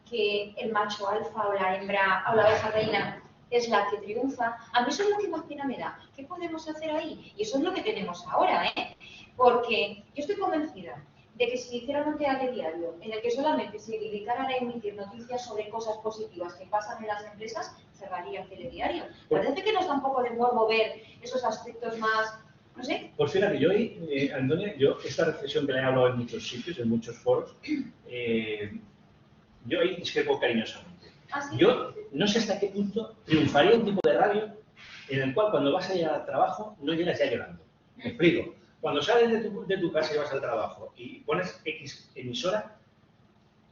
que el macho alfa o la hembra o la oveja reina es la que triunfa? A mí eso es lo que más pena me da. ¿Qué podemos hacer ahí? Y eso es lo que tenemos ahora, ¿eh? Porque yo estoy convencida de que si hicieran un telediario en el que solamente se dedicaran a emitir noticias sobre cosas positivas que pasan en las empresas, cerraría el telediario. Parece que nos da un poco de morbo ver esos aspectos más, no sé. Pues fíjate, yo hoy, Antonia, esta reflexión que le he hablado en muchos sitios, en muchos foros, yo ahí discrepo cariñosamente. ¿Ah, sí? Yo no sé hasta qué punto triunfaría un tipo de radio en el cual cuando vas a llegar al trabajo no llegas ya llorando. Me explico. Cuando sales de tu casa y vas al trabajo y pones X emisora,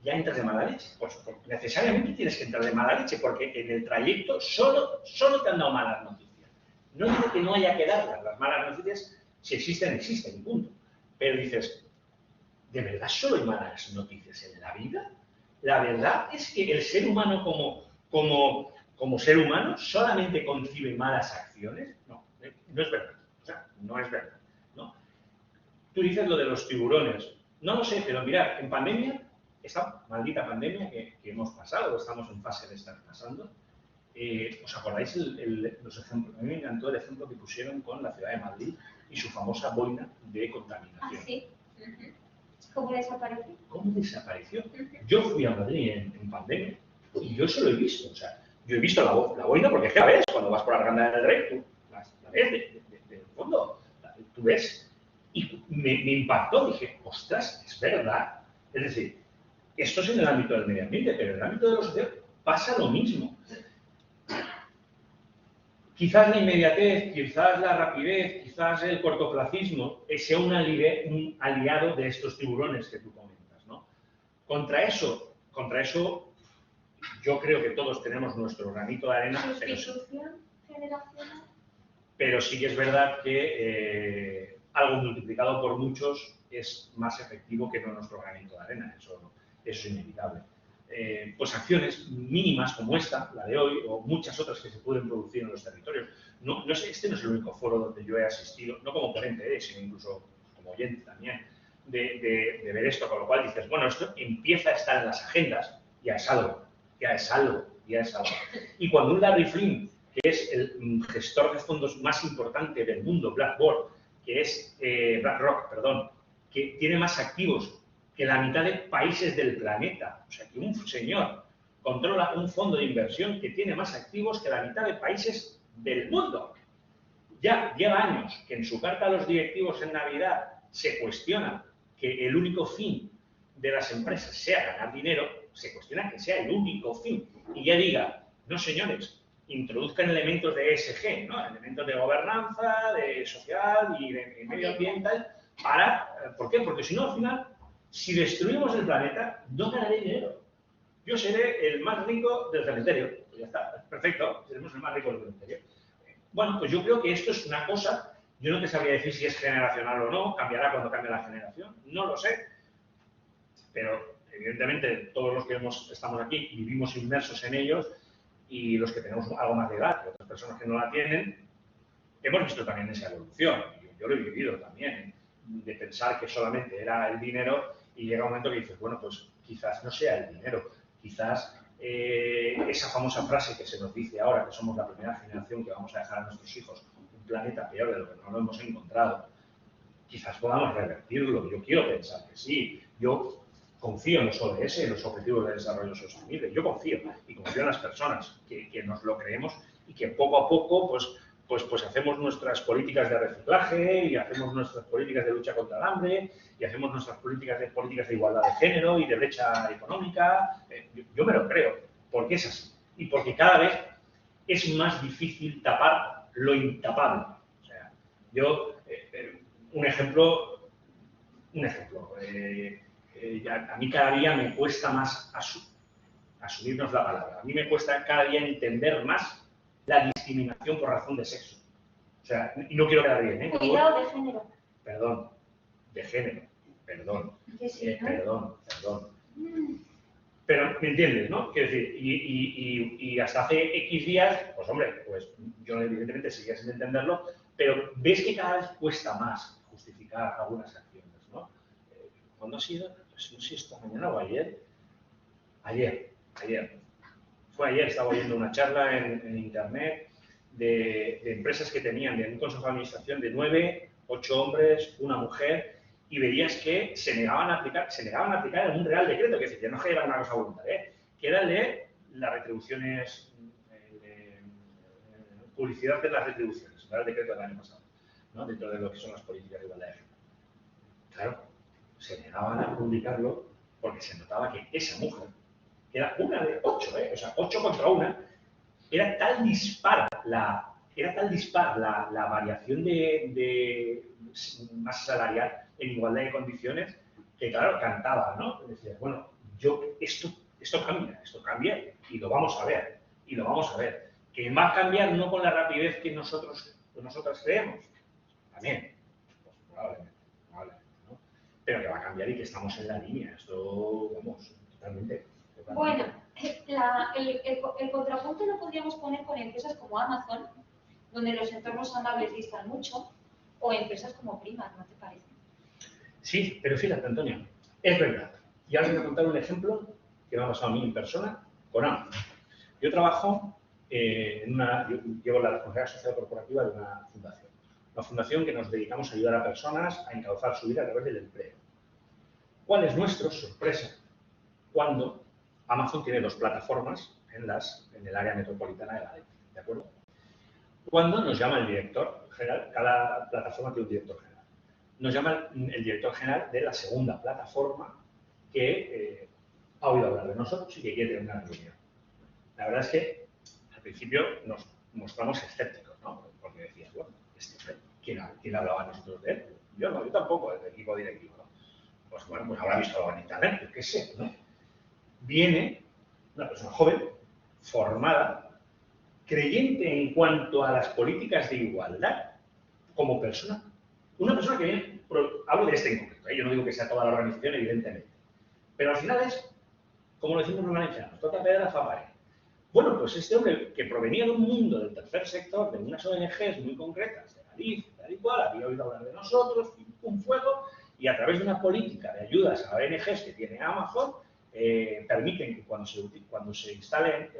ya entras de mala leche. Pues necesariamente tienes que entrar de mala leche porque en el trayecto solo te han dado malas noticias. No digo que no haya que darlas. Las malas noticias, si existen, existen, punto. Pero dices, ¿de verdad solo hay malas noticias en la vida? La verdad es que el ser humano como ser humano solamente concibe malas acciones. No es verdad. O sea, no es verdad, ¿no? Tú dices lo de los tiburones. No lo sé, pero mirad, en pandemia, esta maldita pandemia que hemos pasado, o estamos en fase de estar pasando, ¿os acordáis los ejemplos? A mí me encantó el ejemplo que pusieron con la ciudad de Madrid y su famosa boina de contaminación. Ah, sí. ¿Cómo desapareció? ¿Cómo desapareció? Yo fui a Madrid en pandemia y yo eso lo he visto. O sea, yo he visto la boina porque es que la ves cuando vas por la Arganda del Rey, tú la ves de fondo, tú ves. Y me impactó, dije, ostras, es verdad. Es decir, esto es en el ámbito del medio ambiente, pero en el ámbito de lo social pasa lo mismo. Quizás la inmediatez, quizás la rapidez, quizás el cortoplacismo sea un aliado de estos tiburones que tú comentas, ¿no? Contra eso, yo creo que todos tenemos nuestro granito de arena. ¿Sustitución generacional? Pero sí que es verdad que algo multiplicado por muchos es más efectivo que no nuestro granito de arena, eso es inevitable. Pues acciones mínimas como esta, la de hoy, o muchas otras que se pueden producir en los territorios. No sé, este no es el único foro donde yo he asistido, no como ponente, sino incluso como oyente también, de ver esto, con lo cual dices, bueno, esto empieza a estar en las agendas, ya es algo. Y cuando un Larry Flynn, que es el gestor de fondos más importante del mundo, BlackRock, que tiene más activos que la mitad de países del planeta. O sea, que un señor controla un fondo de inversión que tiene más activos que la mitad de países del mundo. Ya lleva años que en su carta a los directivos en Navidad se cuestiona que el único fin de las empresas sea ganar dinero, se cuestiona que sea el único fin. Y ya diga, no señores, introduzcan elementos de ESG, ¿no? Elementos de gobernanza, de social y de medioambiental, ¿por qué? Porque si no, al final, si destruimos el planeta, no ganaré dinero. Yo seré el más rico del cementerio. Pues ya está, perfecto, seremos el más rico del cementerio. Bueno, pues yo creo que esto es una cosa, yo no te sabría decir si es generacional o no, cambiará cuando cambie la generación, no lo sé. Pero, evidentemente, todos los que estamos aquí vivimos inmersos en ellos y los que tenemos algo más de edad que otras personas que no la tienen, hemos visto también esa evolución. Yo lo he vivido también, de pensar que solamente era el dinero y llega un momento que dices, bueno, pues quizás no sea el dinero, quizás esa famosa frase que se nos dice ahora, que somos la primera generación que vamos a dejar a nuestros hijos un planeta peor de lo que no lo hemos encontrado, quizás podamos revertirlo. Yo quiero pensar que sí. Yo confío en los ODS, en los Objetivos de Desarrollo Sostenible. Yo confío y confío en las personas que nos lo creemos y que poco a poco pues hacemos nuestras políticas de reciclaje y hacemos nuestras políticas de lucha contra el hambre y hacemos nuestras políticas de igualdad de género y de brecha económica. Yo me lo creo, porque es así y porque cada vez es más difícil tapar lo intapable. O sea, yo, un ejemplo, a mí cada día me cuesta más asumirnos la palabra. A mí me cuesta cada día entender más la discriminación por razón de sexo. O sea, y no quiero quedar bien, ¿eh? Cuidado de género. Perdón, de género, perdón, Sí, ¿no? perdón. Pero, ¿me entiendes, no? Quiero decir, y hasta hace X días, pues hombre, pues yo evidentemente seguía sin entenderlo, pero ves que cada vez cuesta más justificar algunas acciones, ¿no? ¿Cuándo ha sido? Pues no sé si esta mañana o ayer. Ayer. Fue ayer, estaba oyendo una charla en internet de empresas que tenían de un consejo de administración de 9, 8 hombres, una mujer, y veías que se negaban a aplicar en un real decreto, que decía, no que era una cosa voluntaria, que era el de las retribuciones, publicidad de las retribuciones, el real decreto del año pasado, ¿no? Dentro de lo que son las políticas de igualdad de género. Claro, se negaban a publicarlo porque se notaba que esa mujer, que era una de 8, o sea, 8 contra 1, era tal dispar la variación de masa salarial en igualdad de condiciones que, claro, cantaba, ¿no? Decía, bueno, esto cambia y lo vamos a ver, Que va a cambiar no con la rapidez que nosotras creemos, también, pues probablemente, ¿no? Pero que va a cambiar y que estamos en la línea, esto, vamos, totalmente. Bueno, el contrapunto lo podríamos poner con empresas como Amazon, donde los entornos amables distan mucho, o empresas como Primark, ¿no te parece? Sí, pero fíjate, Antonio, es verdad. Y ahora voy a contar un ejemplo que me ha pasado a mí en persona con Amazon. Yo trabajo yo llevo la responsabilidad social corporativa de una fundación que nos dedicamos a ayudar a personas a encauzar su vida a través del empleo. ¿Cuál es nuestra sorpresa cuando Amazon tiene 2 plataformas en el área metropolitana de Valencia, ¿de acuerdo? Cuando nos llama el director general, cada plataforma tiene un director general, nos llama el director general de la segunda plataforma que ha oído hablar de nosotros y que quiere tener una reunión. La verdad es que al principio nos mostramos escépticos, ¿no? Porque decías, bueno, ¿quién hablaba a nosotros de él? Yo no, yo tampoco, del equipo directivo, ¿no? Pues bueno, pues habrá visto algo en internet, yo qué sé, ¿no? Viene una persona joven, formada, creyente en cuanto a las políticas de igualdad, como persona. Una persona que viene, hablo de este en concreto, yo no digo que sea toda la organización, evidentemente, pero al final es, como lo decimos los valencianos, toca pedra fa pared. Bueno, pues este hombre que provenía de un mundo del tercer sector, de unas ONGs muy concretas, de Galicia, tal y cual, había oído hablar de nosotros, un fuego, y a través de una política de ayudas a ONGs que tiene Amazon, permiten que cuando se instalen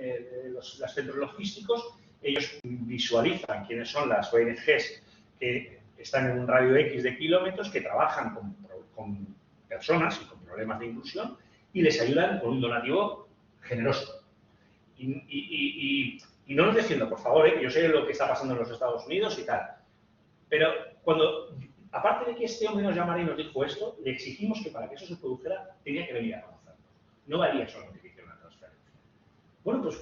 los centros logísticos, ellos visualizan quiénes son las ONGs que están en un radio X de kilómetros, que trabajan con personas y con problemas de inclusión y les ayudan con un donativo generoso. Y no nos defiendo, por favor, que yo sé lo que está pasando en los Estados Unidos y tal, pero cuando, aparte de que este hombre nos llamara y nos dijo esto, le exigimos que para que eso se produjera tenía que venir a conocernos. No valía solamente que hiciera una transferencia. Bueno, pues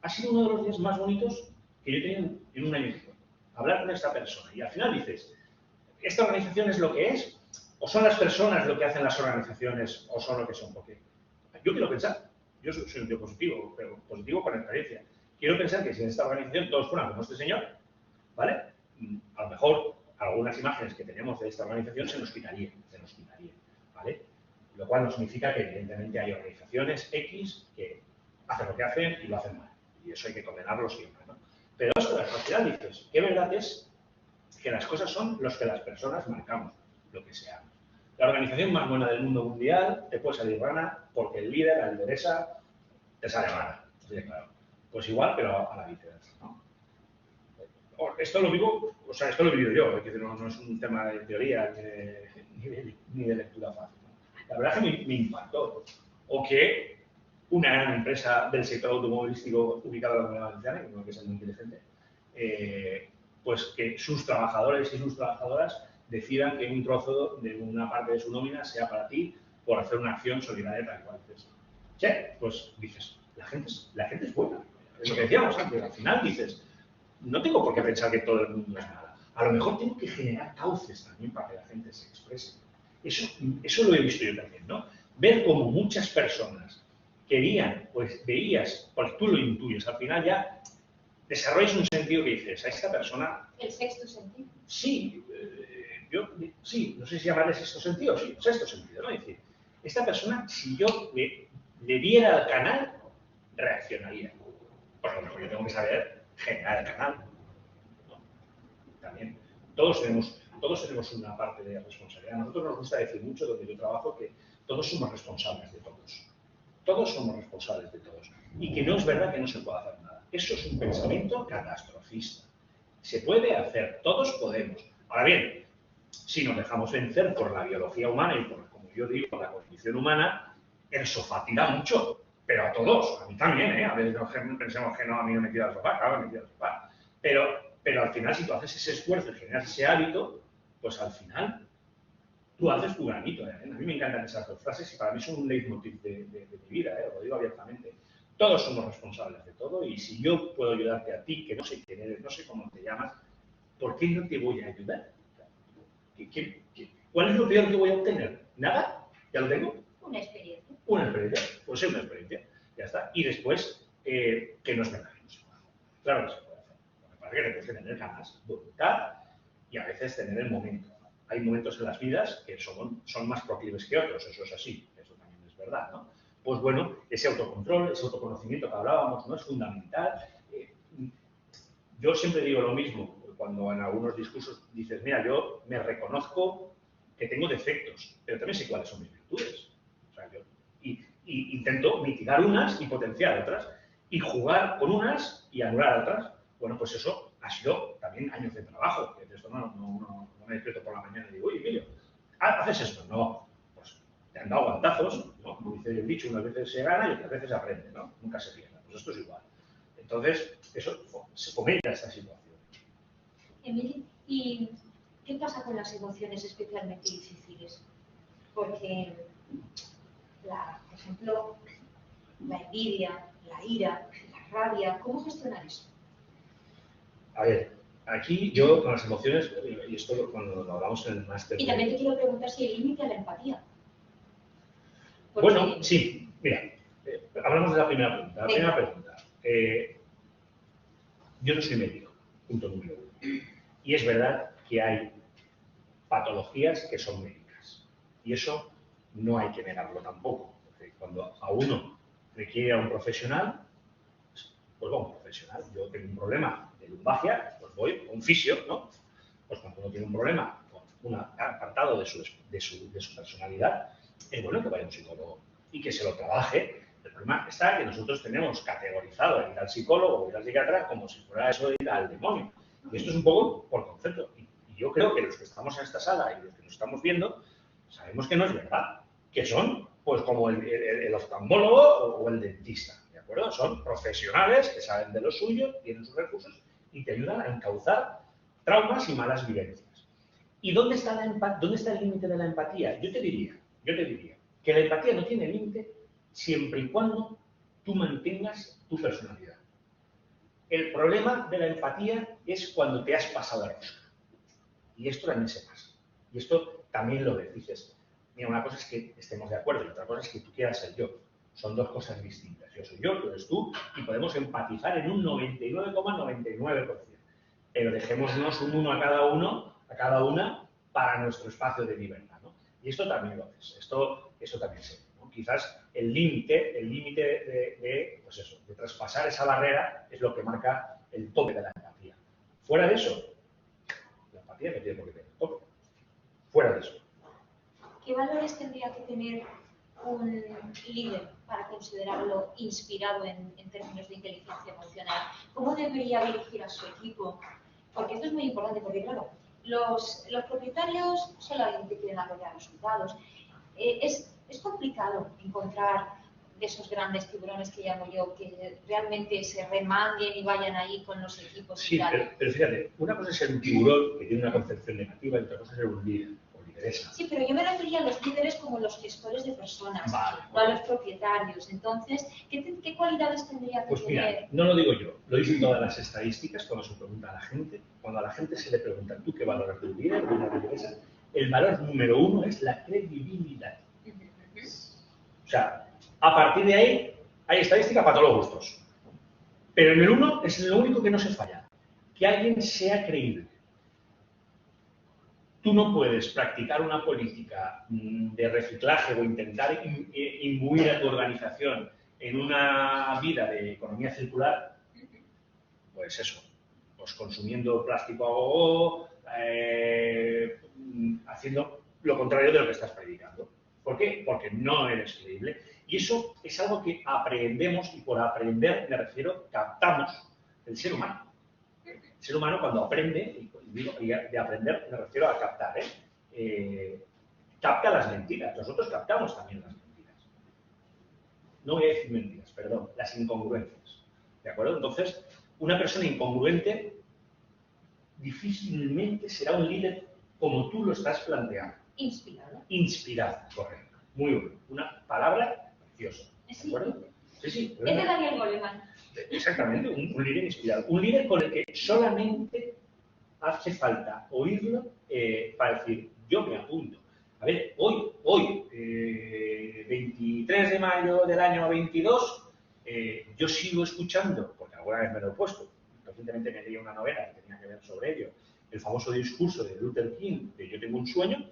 ha sido uno de los días más bonitos que yo he tenido en un año y medio. Hablar con esta persona. Y al final dices, ¿esta organización es lo que es? ¿O son las personas lo que hacen las organizaciones o son lo que son? Porque yo quiero pensar, yo soy un tío positivo, pero positivo con experiencia. Quiero pensar que si en esta organización todos fueran como este señor, ¿vale? A lo mejor algunas imágenes que tenemos de esta organización se nos quitarían, ¿vale? Lo cual no significa que evidentemente hay organizaciones X que hacen lo que hacen y lo hacen mal. Y eso hay que condenarlo siempre, ¿no? Pero esto, al final dices, ¿qué verdad es que las cosas son los que las personas marcamos, lo que seamos? La organización más buena del mundo mundial te puede salir rana porque el líder, la lideresa, te sale rana. Sí, claro. Pues igual, pero a la viceversa, ¿no? Esto lo vivo, o sea, esto lo he vivido yo, es decir, no es un tema de teoría ni de lectura fácil, ¿no? La verdad es que me impactó. O que una gran empresa del sector automovilístico ubicada en la Comunidad Valenciana, que tengo que ser muy inteligente, pues que sus trabajadores y sus trabajadoras decidan que un trozo de una parte de su nómina sea para ti por hacer una acción solidaria tal cual. Sí, pues dices, la gente es buena. Es lo que decíamos antes, al final dices, no tengo por qué pensar que todo el mundo es malo. A lo mejor tengo que generar cauces también para que la gente se exprese. Eso lo he visto yo también, ¿no? Ver cómo muchas personas querían, pues veías, pues tú lo intuyes, al final ya desarrollas un sentido que dices, a esta persona... ¿El sexto sentido? Sí, sí, no sé si llamarle sexto sentido, sí, sexto sentido, ¿no? Es decir, esta persona, si yo le diera al canal, reaccionaría. Pues a lo mejor yo tengo que saber generar el canal, ¿no? También. Todos tenemos una parte de responsabilidad. A nosotros nos gusta decir mucho, donde yo trabajo, que todos somos responsables de todos. Todos somos responsables de todos. Y que no es verdad que no se pueda hacer nada. Eso es un pensamiento catastrofista. Se puede hacer, todos podemos. Ahora bien, si nos dejamos vencer por la biología humana y por, como yo digo, por la condición humana, el sofá tira mucho. Pero a todos, a mí también, ¿eh? A veces no pensemos que no, a mí no me tira el sofá, claro, me tira el sofá. Pero al final, si tú haces ese esfuerzo y generas ese hábito, pues al final tú haces tu granito. A mí me encantan esas dos frases y para mí son un leitmotiv de mi vida, lo digo abiertamente. Todos somos responsables de todo y si yo puedo ayudarte a ti, que no sé quién eres, no sé cómo te llamas, ¿por qué no te voy a ayudar? ¿Cuál es lo peor que voy a obtener? ¿Nada? ¿Ya lo tengo? Una experiencia. Una experiencia, pues es una experiencia, ya está. Y después, que no es verdad que no se puede hacer. Claro que se puede hacer. Lo que pasa es que tienes que tener ganas, voluntad y a veces tener el momento. Hay momentos en las vidas que son más proclives que otros, eso es así, eso también es verdad, ¿no? Pues bueno, ese autocontrol, ese autoconocimiento que hablábamos, ¿no? Es fundamental. Yo siempre digo lo mismo, cuando en algunos discursos dices, mira, yo me reconozco que tengo defectos, pero también sé cuáles son mis virtudes. O sea, y intento mitigar unas y potenciar otras, y jugar con unas y anular otras. Bueno, pues eso ha sido también años de trabajo. Esto no me despierto por la mañana y digo, oye, Emilio, ¿haces esto? No, pues te han dado guantazos, ¿no? Como dice el dicho, unas veces se gana y otras veces se aprende, ¿no? Nunca se pierde. Pues esto es igual. Entonces, eso se fomenta esta situación. Emilio, ¿y qué pasa con las emociones especialmente difíciles? Porque, por ejemplo, la envidia, la ira, la rabia, ¿cómo gestionar eso? A ver, aquí yo con las emociones, y esto cuando lo hablamos en el máster... Y también te quiero preguntar si hay límite a la empatía. Porque... Bueno, sí, mira, hablamos de la primera pregunta. La primera pregunta. Yo no soy médico, punto número 1. Y es verdad que hay patologías que son médicas. Y eso no hay que negarlo tampoco. Porque cuando a uno requiere a un profesional, pues va a un profesional. Yo tengo un problema de lumbalgia, pues voy a un fisio, ¿no? Pues cuando uno tiene un problema con un apartado de su personalidad, es bueno que vaya a un psicólogo y que se lo trabaje. El problema está que nosotros tenemos categorizado el ir al psicólogo o ir al psiquiatra como si fuera eso de ir al demonio. Y esto es un poco por concepto. Y yo creo que los que estamos en esta sala y los que nos estamos viendo, sabemos que no es verdad. que son pues como el oftalmólogo o el dentista, ¿de acuerdo? Son profesionales que saben de lo suyo, tienen sus recursos y te ayudan a encauzar traumas y malas vivencias. ¿Y dónde está el límite de la empatía? Yo te diría que la empatía no tiene límite siempre y cuando tú mantengas tu personalidad. El problema de la empatía es cuando te has pasado de rosca. Y esto también se pasa. Y esto también lo dices. Mira, una cosa es que estemos de acuerdo y otra cosa es que tú quieras ser yo. Son dos cosas distintas. Yo soy yo, tú eres tú, y podemos empatizar en un 99,99%. Pero dejémonos un uno a cada una, para nuestro espacio de libertad, ¿no? Y esto también lo es. Esto también se ve, ¿no? Quizás el límite pues eso, de traspasar esa barrera es lo que marca el tope de la empatía. Fuera de eso, la empatía no tiene por qué tener tope. Fuera de eso. ¿Qué valores tendría que tener un líder para considerarlo inspirado en términos de inteligencia emocional? ¿Cómo debería dirigir a su equipo? Porque esto es muy importante, porque claro, los propietarios solamente quieren apoyar resultados. Es complicado encontrar de esos grandes tiburones que llamo yo, que realmente se remanguen y vayan ahí con los equipos. Sí, pero fíjate, una cosa es ser un tiburón que tiene una concepción negativa y otra cosa es ser un líder o lideresa. Sí, pero yo me refería a los líderes como los gestores de personas, vale, no a los propietarios. Entonces, ¿qué cualidades tendría que pues tener? Mira, no lo digo yo, lo dicen todas las estadísticas cuando se pregunta a la gente. Cuando a la gente se le pregunta, ¿tú qué valoras de un líder o de una lideresa? El valor número uno es la credibilidad. O sea, a partir de ahí hay estadística para todos los gustos. Pero en el uno es lo único que no se falla. Que alguien sea creíble. Tú no puedes practicar una política de reciclaje o intentar imbuir a tu organización en una vida de economía circular, pues eso, pues consumiendo plástico a gogo, haciendo lo contrario de lo que estás predicando. ¿Por qué? Porque no eres creíble. Y eso es algo que aprendemos, y por aprender me refiero, captamos el ser humano. El ser humano cuando aprende, y de aprender me refiero a captar, capta las mentiras. Nosotros captamos también las mentiras. No voy a decir mentiras, perdón, las incongruencias. ¿De acuerdo? Entonces, una persona incongruente difícilmente será un líder como tú lo estás planteando. Inspirado. Inspirado, correcto. Muy bueno. Una palabra preciosa. ¿De acuerdo? Sí, sí. Es de Daniel Goleman. Exactamente, un líder inspirado. Un líder con el que solamente hace falta oírlo para decir, yo me apunto. A ver, hoy 23 de mayo del año 22, yo sigo escuchando, porque alguna vez me lo he puesto, recientemente me leí una novela que tenía que ver sobre ello, el famoso discurso de Luther King, de Yo tengo un sueño, sí.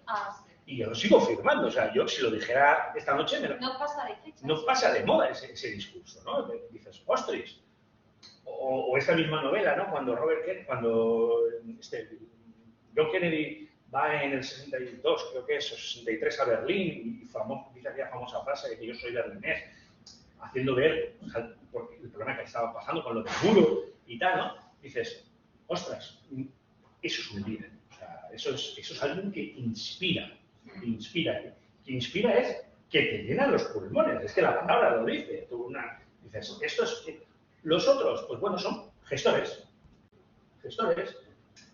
Y yo lo sigo firmando. O sea, yo si lo dijera esta noche, no pasa de fecha. No pasa de moda ese discurso, ¿no? Dices, ostras. O esta misma novela, ¿no? Cuando John Kennedy va en el 62, creo que es, o 63 a Berlín, y dice aquella famosa frase de que yo soy berlinés, haciendo ver, o sea, porque el problema que estaba pasando con lo del muro y tal, ¿no? Dices, ostras, eso es un líder. O sea, eso es alguien que inspira. Que inspira es que te llenan los pulmones. Es que la palabra lo dice. Dices, los otros, pues bueno, son gestores.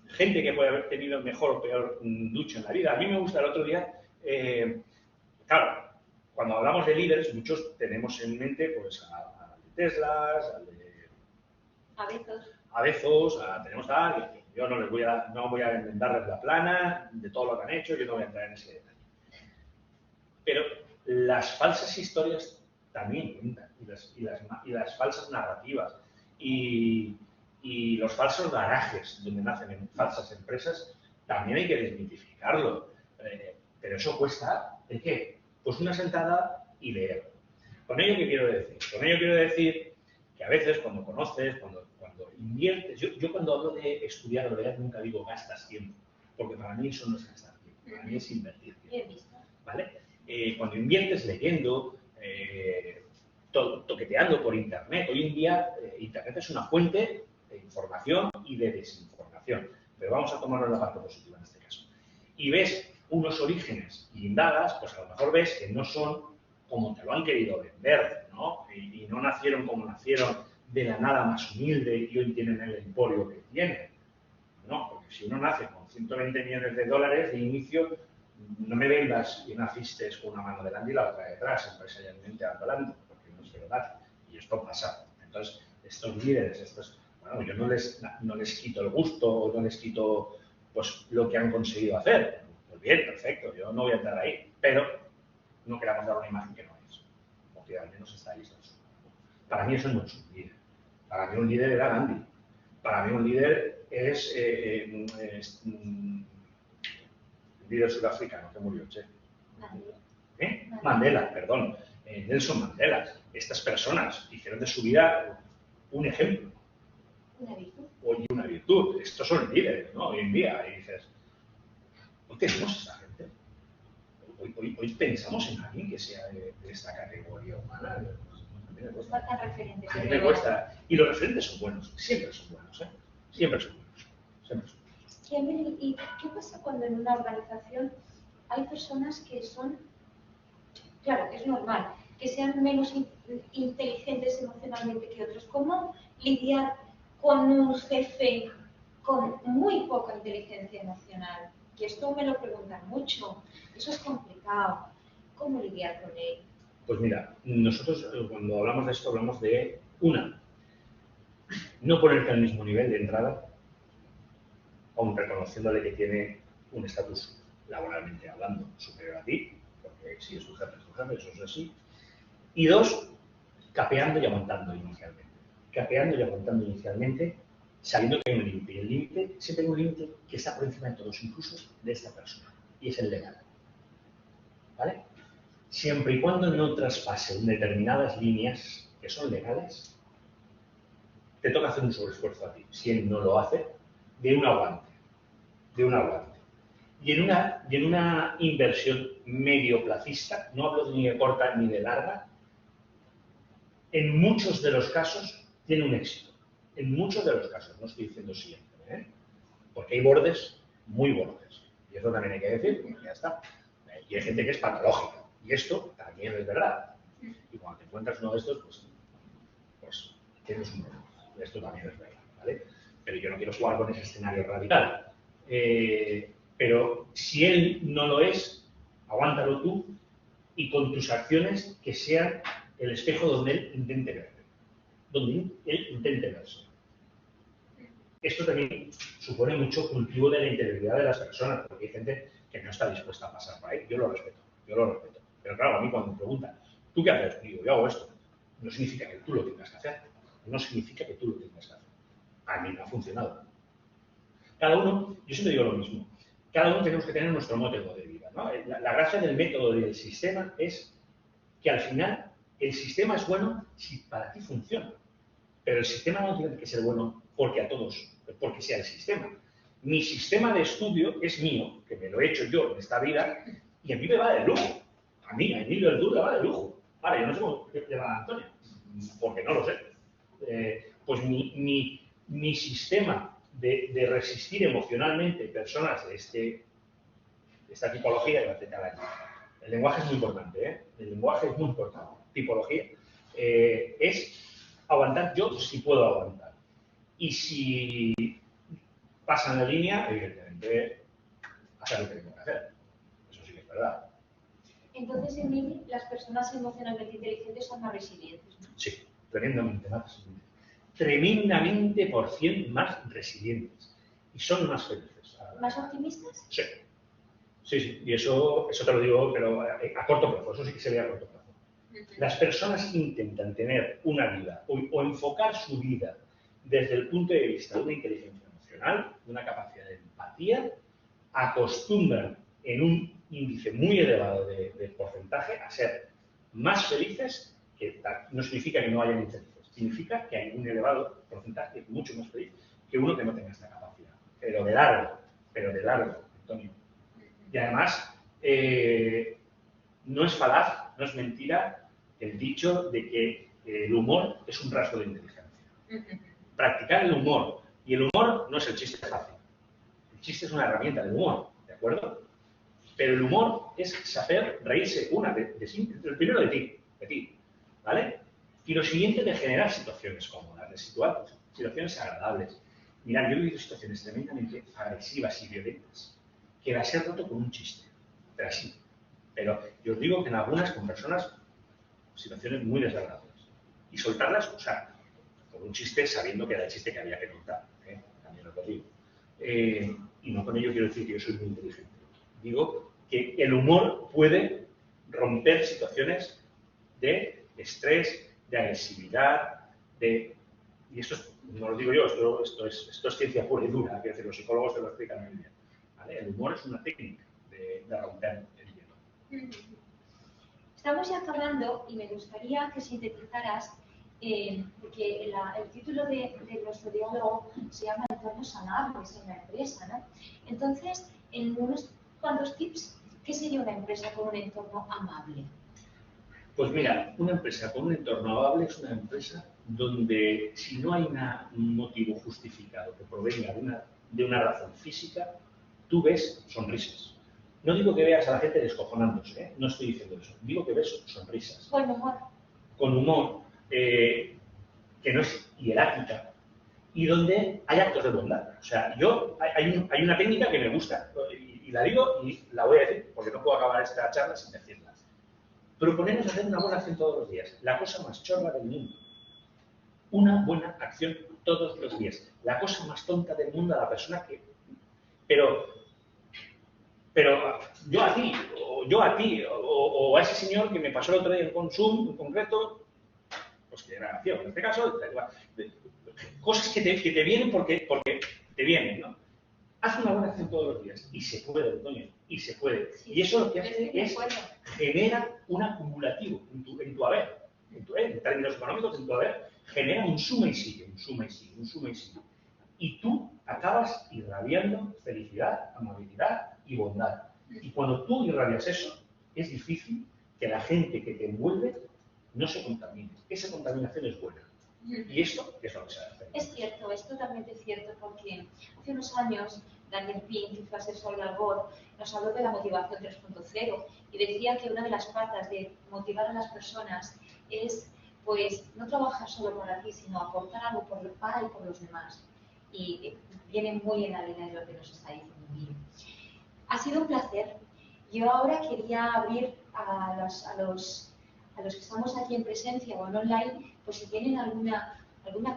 Gente que puede haber tenido mejor o peor ducha en la vida. A mí me gusta el otro día, claro, cuando hablamos de líderes, muchos tenemos en mente pues a Teslas, a Bezos, tenemos tal, yo no voy a enmendarles la plana de todo lo que han hecho, yo no voy a entrar en ese detalle. Pero las falsas historias también cuentan, y las falsas narrativas, y los falsos garajes donde nacen falsas empresas, también hay que desmitificarlo. Pero eso cuesta, ¿de qué? Pues una sentada y leer. ¿Con ello qué quiero decir? Con ello quiero decir que a veces cuando conoces, cuando inviertes, yo cuando hablo de estudiar o leer nunca digo gastas tiempo, porque para mí eso no es gastar tiempo, para mí es invertir tiempo. ¿Vale? Cuando inviertes leyendo, toqueteando por Internet, hoy en día Internet es una fuente de información y de desinformación, pero vamos a tomarlo en la parte positiva en este caso. Y ves unos orígenes y indagas, pues a lo mejor ves que no son como te lo han querido vender, ¿no? Y no nacieron como nacieron de la nada más humilde y hoy tienen el emporio que tienen. No, porque si uno nace con 120 millones de dólares de inicio, no me vendas que naciste con una mano delante y la otra detrás, empresarialmente hablando, porque no es verdad. Y esto pasa. Entonces, estos líderes, bueno, yo no les quito el gusto o no les quito pues, lo que han conseguido hacer. Pues bien, perfecto, yo no voy a entrar ahí, pero no queramos dar una imagen que no es, porque al menos está ahí. Para mí eso no es un líder. Para mí un líder era Gandhi. Para mí un líder es un líder sudafricano que murió, che. Mandela, perdón. Nelson Mandela. Estas personas hicieron de su vida un ejemplo. Una virtud. Oye, una virtud. Estos son líderes, ¿no? Hoy en día. Y dices, hoy tenemos esta gente. Hoy pensamos en alguien que sea de esta categoría humana. Faltan referentes. A mí me cuesta. Y los referentes son buenos. Siempre son buenos, ¿eh? Siempre son buenos. Siempre son buenos. ¿Y qué pasa cuando en una organización hay personas que son, claro, es normal, que sean menos inteligentes emocionalmente que otros? ¿Cómo lidiar con un jefe con muy poca inteligencia emocional? Y esto me lo preguntan mucho. Eso es complicado. ¿Cómo lidiar con él? Pues mira, nosotros cuando hablamos de esto hablamos de no ponerte al mismo nivel de entrada, aun reconociéndole que tiene un estatus laboralmente hablando superior a ti, porque si es tu jefe, eso es así. Y dos, capeando y aguantando inicialmente. Capeando y aguantando inicialmente, sabiendo que hay un límite. Y el límite, siempre hay un límite que está por encima de todos, incluso de esta persona, y es el legal. ¿Vale? Siempre y cuando no traspase determinadas líneas que son legales, te toca hacer un sobreesfuerzo a ti. Si él no lo hace, de un aguante. Y en una inversión medioplacista, no hablo ni de corta ni de larga, en muchos de los casos tiene un éxito. En muchos de los casos, no estoy diciendo siempre, ¿eh? Porque hay bordes, muy bordes. Y eso también hay que decir, pues ya está. Y hay gente que es patológica. Y esto también es verdad. Y cuando te encuentras uno de estos, pues tienes un problema. Esto también es verdad, ¿vale? Pero yo no quiero jugar con ese escenario radical. Pero si él no lo es, aguántalo tú y con tus acciones que sean el espejo donde él intente verte. Donde él intente verse. Esto también supone mucho cultivo de la integridad de las personas, porque hay gente que no está dispuesta a pasar por ahí. Yo lo respeto. Pero claro, a mí cuando me preguntan, ¿tú qué haces? Digo, yo hago esto. No significa que tú lo tengas que hacer. No significa que tú lo tengas que hacer. A mí no ha funcionado. Cada uno, yo siempre digo lo mismo, cada uno tenemos que tener nuestro método de vida, ¿no? La gracia del método y del sistema es que al final el sistema es bueno si para ti funciona. Pero el sistema no tiene que ser bueno porque sea el sistema. Mi sistema de estudio es mío, que me lo he hecho yo en esta vida, y a mí me va de lujo. A mí el duro le va de lujo. Ahora, yo no sé cómo le va a Antonio, porque no lo sé. Pues mi sistema de resistir emocionalmente personas de esta tipología, el lenguaje es muy importante, ¿eh? El lenguaje es muy importante. Tipología es aguantar yo si puedo aguantar. Y si pasan la línea, evidentemente, hacer lo que tengo que hacer. Eso sí que es verdad. Entonces, Emili, las personas emocionalmente inteligentes son más resilientes, ¿no? Sí, tremendamente más resilientes. Tremendamente por 100 más resilientes. Y son más felices. ¿Más optimistas? Sí. Sí. Y eso te lo digo, pero a corto plazo. Eso sí que se ve a corto plazo. Las personas que intentan tener una vida o enfocar su vida desde el punto de vista de una inteligencia emocional, de una capacidad de empatía, acostumbran en un índice muy elevado de porcentaje a ser más felices, que no significa que no hayan infelices, significa que hay un elevado porcentaje mucho más feliz que uno que no tenga esta capacidad. Pero de largo, Antonio. Y además, no es falaz, no es mentira el dicho de que el humor es un rasgo de inteligencia. Practicar el humor. Y el humor no es el chiste fácil. El chiste es una herramienta del humor, ¿de acuerdo? Pero el humor es saber reírse, el primero de ti, ¿vale? Y lo siguiente de generar situaciones cómodas, de situar situaciones agradables. Mirad, yo he vivido situaciones tremendamente agresivas y violentas que las he roto con un chiste, pero así. Pero yo os digo que en algunas con personas, situaciones muy desagradables. Y soltarlas, o sea, con un chiste sabiendo que era el chiste que había que contar, ¿eh? También os lo digo. Y no con ello quiero decir que yo soy muy inteligente. Digo que el humor puede romper situaciones de estrés, de agresividad, y esto no lo digo yo, esto es ciencia pura y dura, quiero decir, los psicólogos te lo explican muy bien, ¿vale? El humor es una técnica de romper el hielo. Estamos ya acabando y me gustaría que sintetizaras, porque el título de nuestro diálogo se llama Entornos amables en la empresa, ¿no? Entonces, en unos cuantos tips, ¿qué sería una empresa con un entorno amable? Pues mira, una empresa con un entorno amable es una empresa donde si no hay un motivo justificado que provenga de una razón física, tú ves sonrisas. No digo que veas a la gente descojonándose, ¿eh? No estoy diciendo eso. Digo que ves sonrisas. Con humor. Con humor, que no es hierática y donde hay actos de bondad. O sea, hay una técnica que me gusta y la digo y la voy a decir porque no puedo acabar esta charla sin decirla. Proponernos hacer una buena acción todos los días. La cosa más chorra del mundo. Una buena acción todos los días. La cosa más tonta del mundo a la persona que... Pero yo a ti, o a ese señor que me pasó el otro día en Consum, en concreto, pues que era acción. En este caso, cosas que te vienen porque te vienen, ¿no? Haz una buena acción todos los días. Y se puede, Antonio, y se puede. Sí, y eso lo que hace es genera un acumulativo en tu haber. En términos económicos, en tu haber, genera un suma y sigue, un suma y sigue, un suma y sigue. Y tú acabas irradiando felicidad, amabilidad y bondad. Y cuando tú irradias eso, es difícil que la gente que te envuelve no se contamine. Esa contaminación es buena. Y esto es lo que se hace. Es cierto, es totalmente cierto, porque hace unos años Daniel Pink, que fue asesor de Al Gore, nos habló de la motivación 3.0 y decía que una de las patas de motivar a las personas es, pues, no trabajar solo para ti, sino aportar algo para y por los demás. Y viene muy en la línea de lo que nos está diciendo Miguel. Ha sido un placer. Yo ahora quería abrir a los que estamos aquí en presencia o en online, pues si tienen alguna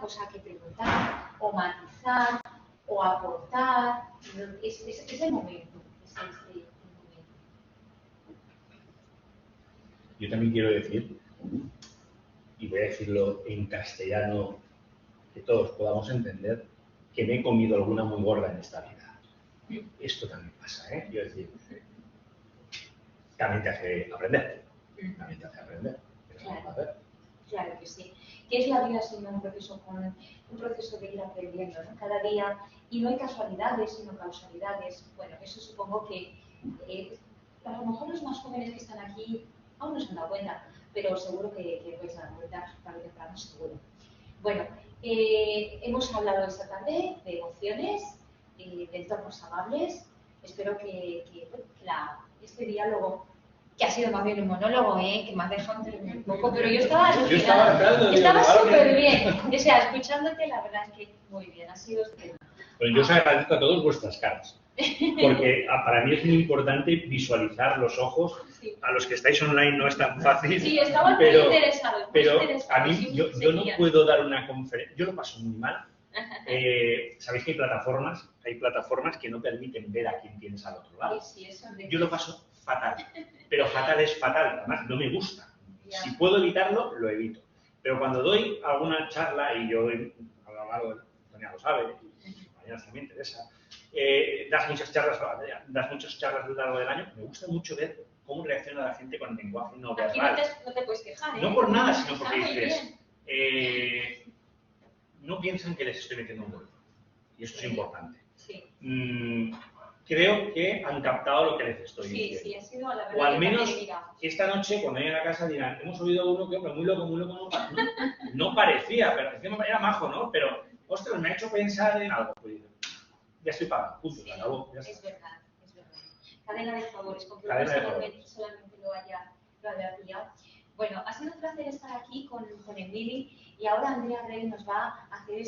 cosa que preguntar o matizar o aportar, es el momento. Yo también quiero decir, y voy a decirlo en castellano, que todos podamos entender, que me he comido alguna muy gorda en esta vida. Esto también pasa, ¿eh? Quiero decir, también te hace aprender. También te hace aprender. Claro que sí. ¿Qué es la vida sino un proceso de ir aprendiendo, ¿no? Cada día? Y no hay casualidades, sino causalidades. Bueno, eso supongo que a lo mejor los más jóvenes que están aquí aún no se han dado cuenta, pero seguro que vais a dar cuenta tarde o temprano, seguro. Bueno, hemos hablado esta tarde de emociones, de entornos amables. Espero que este diálogo, que ha sido más bien un monólogo, que me has dejado terminar un poco, pero yo estaba alucinada. Estaba súper bien. O sea, escuchándote, la verdad es que muy bien, ha sido estupendo. Pero yo os agradezco a todos vuestras caras, porque para mí es muy importante visualizar los ojos. Sí. A los que estáis online no es tan fácil. Sí, estaban muy interesados. Pero a mí, yo no puedo dar una conferencia, yo lo paso muy mal. Sabéis que hay plataformas que no permiten ver a quién tienes al otro lado. Sí, yo lo paso fatal, pero fatal es fatal, además no me gusta. Si puedo evitarlo, lo evito. Pero cuando doy alguna charla, y yo a lo largo, Antonia lo sabe, y mañana también Teresa, das muchas charlas a lo largo del año, me gusta mucho ver cómo reacciona la gente con el lenguaje no verbal. Aquí no te puedes quejar, No por nada, sino porque dices, no piensan que les estoy metiendo un gol. Y esto es importante. Sí. Creo que han captado lo que les estoy diciendo. Sí, ha sido la verdad. O al menos esta noche, cuando lleguen a casa, dirán, hemos oído uno que otro, muy loco. No parecía, pero era majo, ¿no? Pero, ostras, me ha hecho pensar en algo. Pues, ya estoy pagado, punto, Sí, acabó. Es verdad. cadena de favores, con que Cadena de favores. solamente lo haya pillado. Bueno, ha sido un placer estar aquí con Emili y ahora Andrea Rey nos va a hacer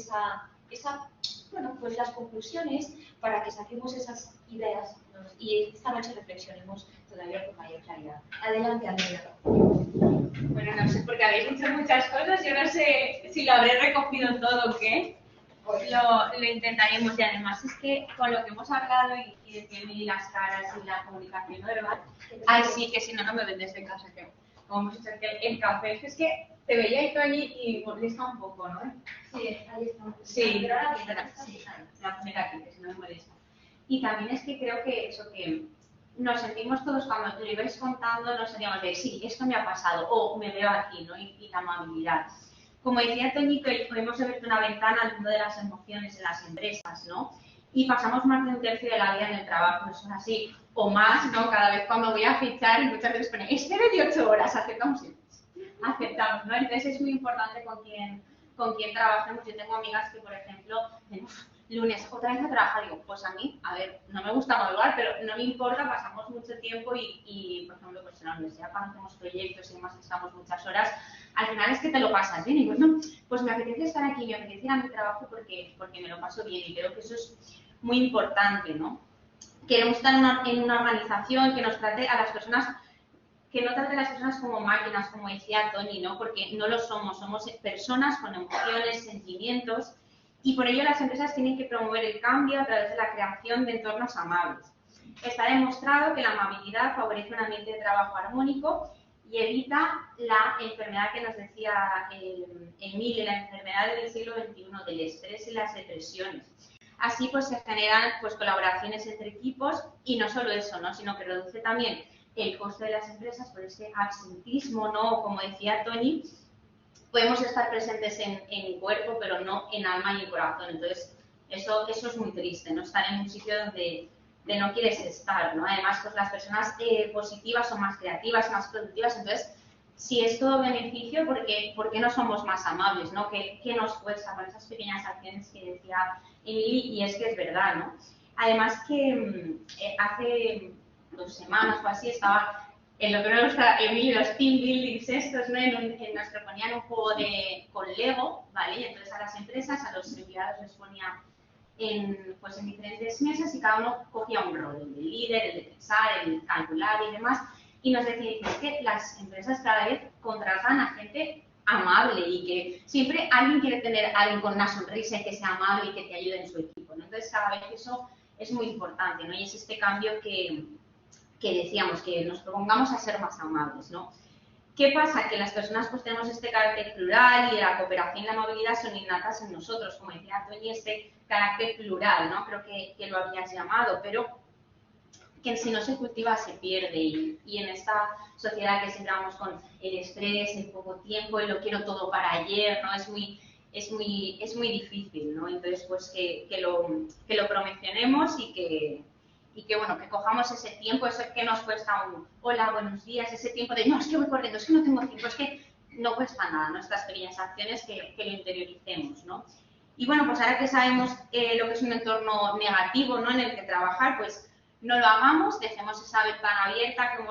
bueno, pues las conclusiones para que saquemos esas ideas, ¿no? Y esta noche reflexionemos todavía con mayor claridad. Adelante, Andrea. Bueno, no sé, porque habéis dicho muchas cosas, yo no sé si lo habré recogido todo o qué. Lo intentaremos y además es que con lo que hemos hablado y de que vi las caras y la comunicación no verbal, ay sí, que si no, no me vendes de casa, que como hemos hecho el café, es que te veía ahí Toñi y molesta un poco, ¿no? Sí, ahí estamos. Sí, pero ahora espera, sí, la voy a poner aquí, que si no me molesta. Y también es que creo que eso que nos sentimos todos, cuando lo ibais contando, nos sentíamos de, sí, esto me ha pasado, o me veo aquí, ¿no? Y la amabilidad. Como decía Toñito, hemos abierto una ventana al mundo de las emociones en las empresas, ¿no? Y pasamos más de un tercio de la vida en el trabajo, eso es así, o más, ¿no? Cada vez cuando voy a fichar, y muchas veces pone, es 8 horas, aceptamos, ¿no? Entonces es muy importante con quién trabajemos. Yo tengo amigas que, por ejemplo, lunes, otra vez a trabajar, digo, pues a mí, a ver, no me gusta madrugar, pero no me importa, pasamos mucho tiempo y por ejemplo, pues en la universidad cuando hacemos proyectos y demás estamos muchas horas, al final es que te lo pasas bien y pues no, pues me apetece estar aquí, me apetece ir a mi trabajo porque me lo paso bien y creo que eso es muy importante, ¿no? Queremos estar en una organización que nos trate a las personas, que no trate a las personas como máquinas, como decía Tony, ¿no? Porque no lo somos personas con emociones, sentimientos, y por ello las empresas tienen que promover el cambio a través de la creación de entornos amables. Está demostrado que la amabilidad favorece un ambiente de trabajo armónico y evita la enfermedad que nos decía Emile, la enfermedad del siglo XXI, del estrés y las depresiones. Así pues se generan pues colaboraciones entre equipos y no solo eso, ¿no? Sino que reduce también el coste de las empresas por ese absentismo, ¿no? Como decía Tony, podemos estar presentes en cuerpo, pero no en alma y en corazón. Entonces, eso es muy triste, ¿no? Estar en un sitio donde no quieres estar, ¿no? Además, pues las personas positivas son más creativas, más productivas. Entonces, si es todo beneficio, ¿por qué no somos más amables, ¿no? ¿Qué nos cuesta con esas pequeñas acciones que decía Emily? Y es que es verdad, ¿no? Además que hace 2 semanas o así estaba en lo que nos gusta Emily, los team buildings estos, ¿no? Nos proponían un juego con Lego, ¿vale? Y entonces a las empresas, a los empleados les ponía en diferentes mesas y cada uno cogía un rol, el de líder, el de pensar, el de calcular y demás. Y nos decía que las empresas cada vez contratan a gente amable y que siempre alguien quiere tener a alguien con una sonrisa y que sea amable y que te ayude en su equipo, ¿no? Entonces cada vez eso es muy importante, ¿no? Y es este cambio que decíamos, que nos propongamos a ser más amables, ¿no? ¿Qué pasa? Que las personas pues tenemos este carácter plural y la cooperación y la amabilidad son innatas en nosotros, como decía Toñi, este carácter plural, ¿no? Creo que lo habías llamado, pero que si no se cultiva se pierde y en esta sociedad que siempre vamos con el estrés, el poco tiempo, el lo quiero todo para ayer, ¿no? Es muy difícil, ¿no? Entonces, pues que lo promocionemos y que bueno, que cojamos ese tiempo, eso que nos cuesta un hola, buenos días, ese tiempo de no, es que voy corriendo, es que no tengo tiempo, es que no cuesta nada, nuestras pequeñas acciones que lo interioricemos, ¿no? Y bueno, pues ahora que sabemos lo que es un entorno negativo, ¿no? En el que trabajar, pues no lo hagamos, dejemos esa ventana abierta que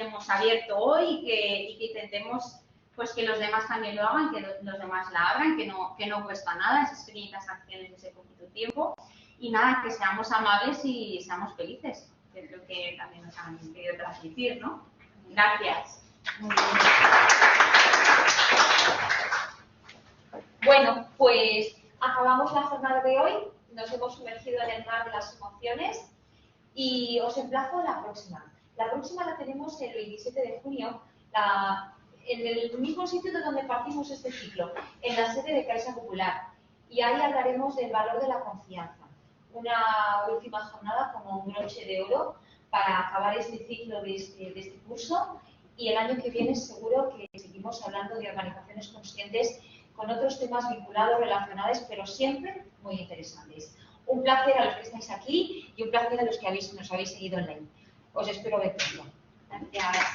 hemos abierto hoy y que intentemos pues que los demás también lo hagan, que los demás la abran, que no cuesta nada, esas pequeñitas acciones de ese poquito tiempo. Y nada, que seamos amables y seamos felices, que es lo que también nos han querido transmitir, ¿no? Gracias. Muy bien. Bueno, pues acabamos la jornada de hoy, nos hemos sumergido en el mar de las emociones y os emplazo a la próxima. La próxima la tenemos el 27 de junio, en el mismo sitio de donde partimos este ciclo, en la sede de Caixa Popular. Y ahí hablaremos del valor de la confianza. Una última jornada como un broche de oro para acabar este ciclo de este curso y el año que viene seguro que seguimos hablando de organizaciones conscientes con otros temas vinculados, relacionados, pero siempre muy interesantes. Un placer a los que estáis aquí y un placer a los que nos habéis seguido online. Os espero ver pronto. Gracias.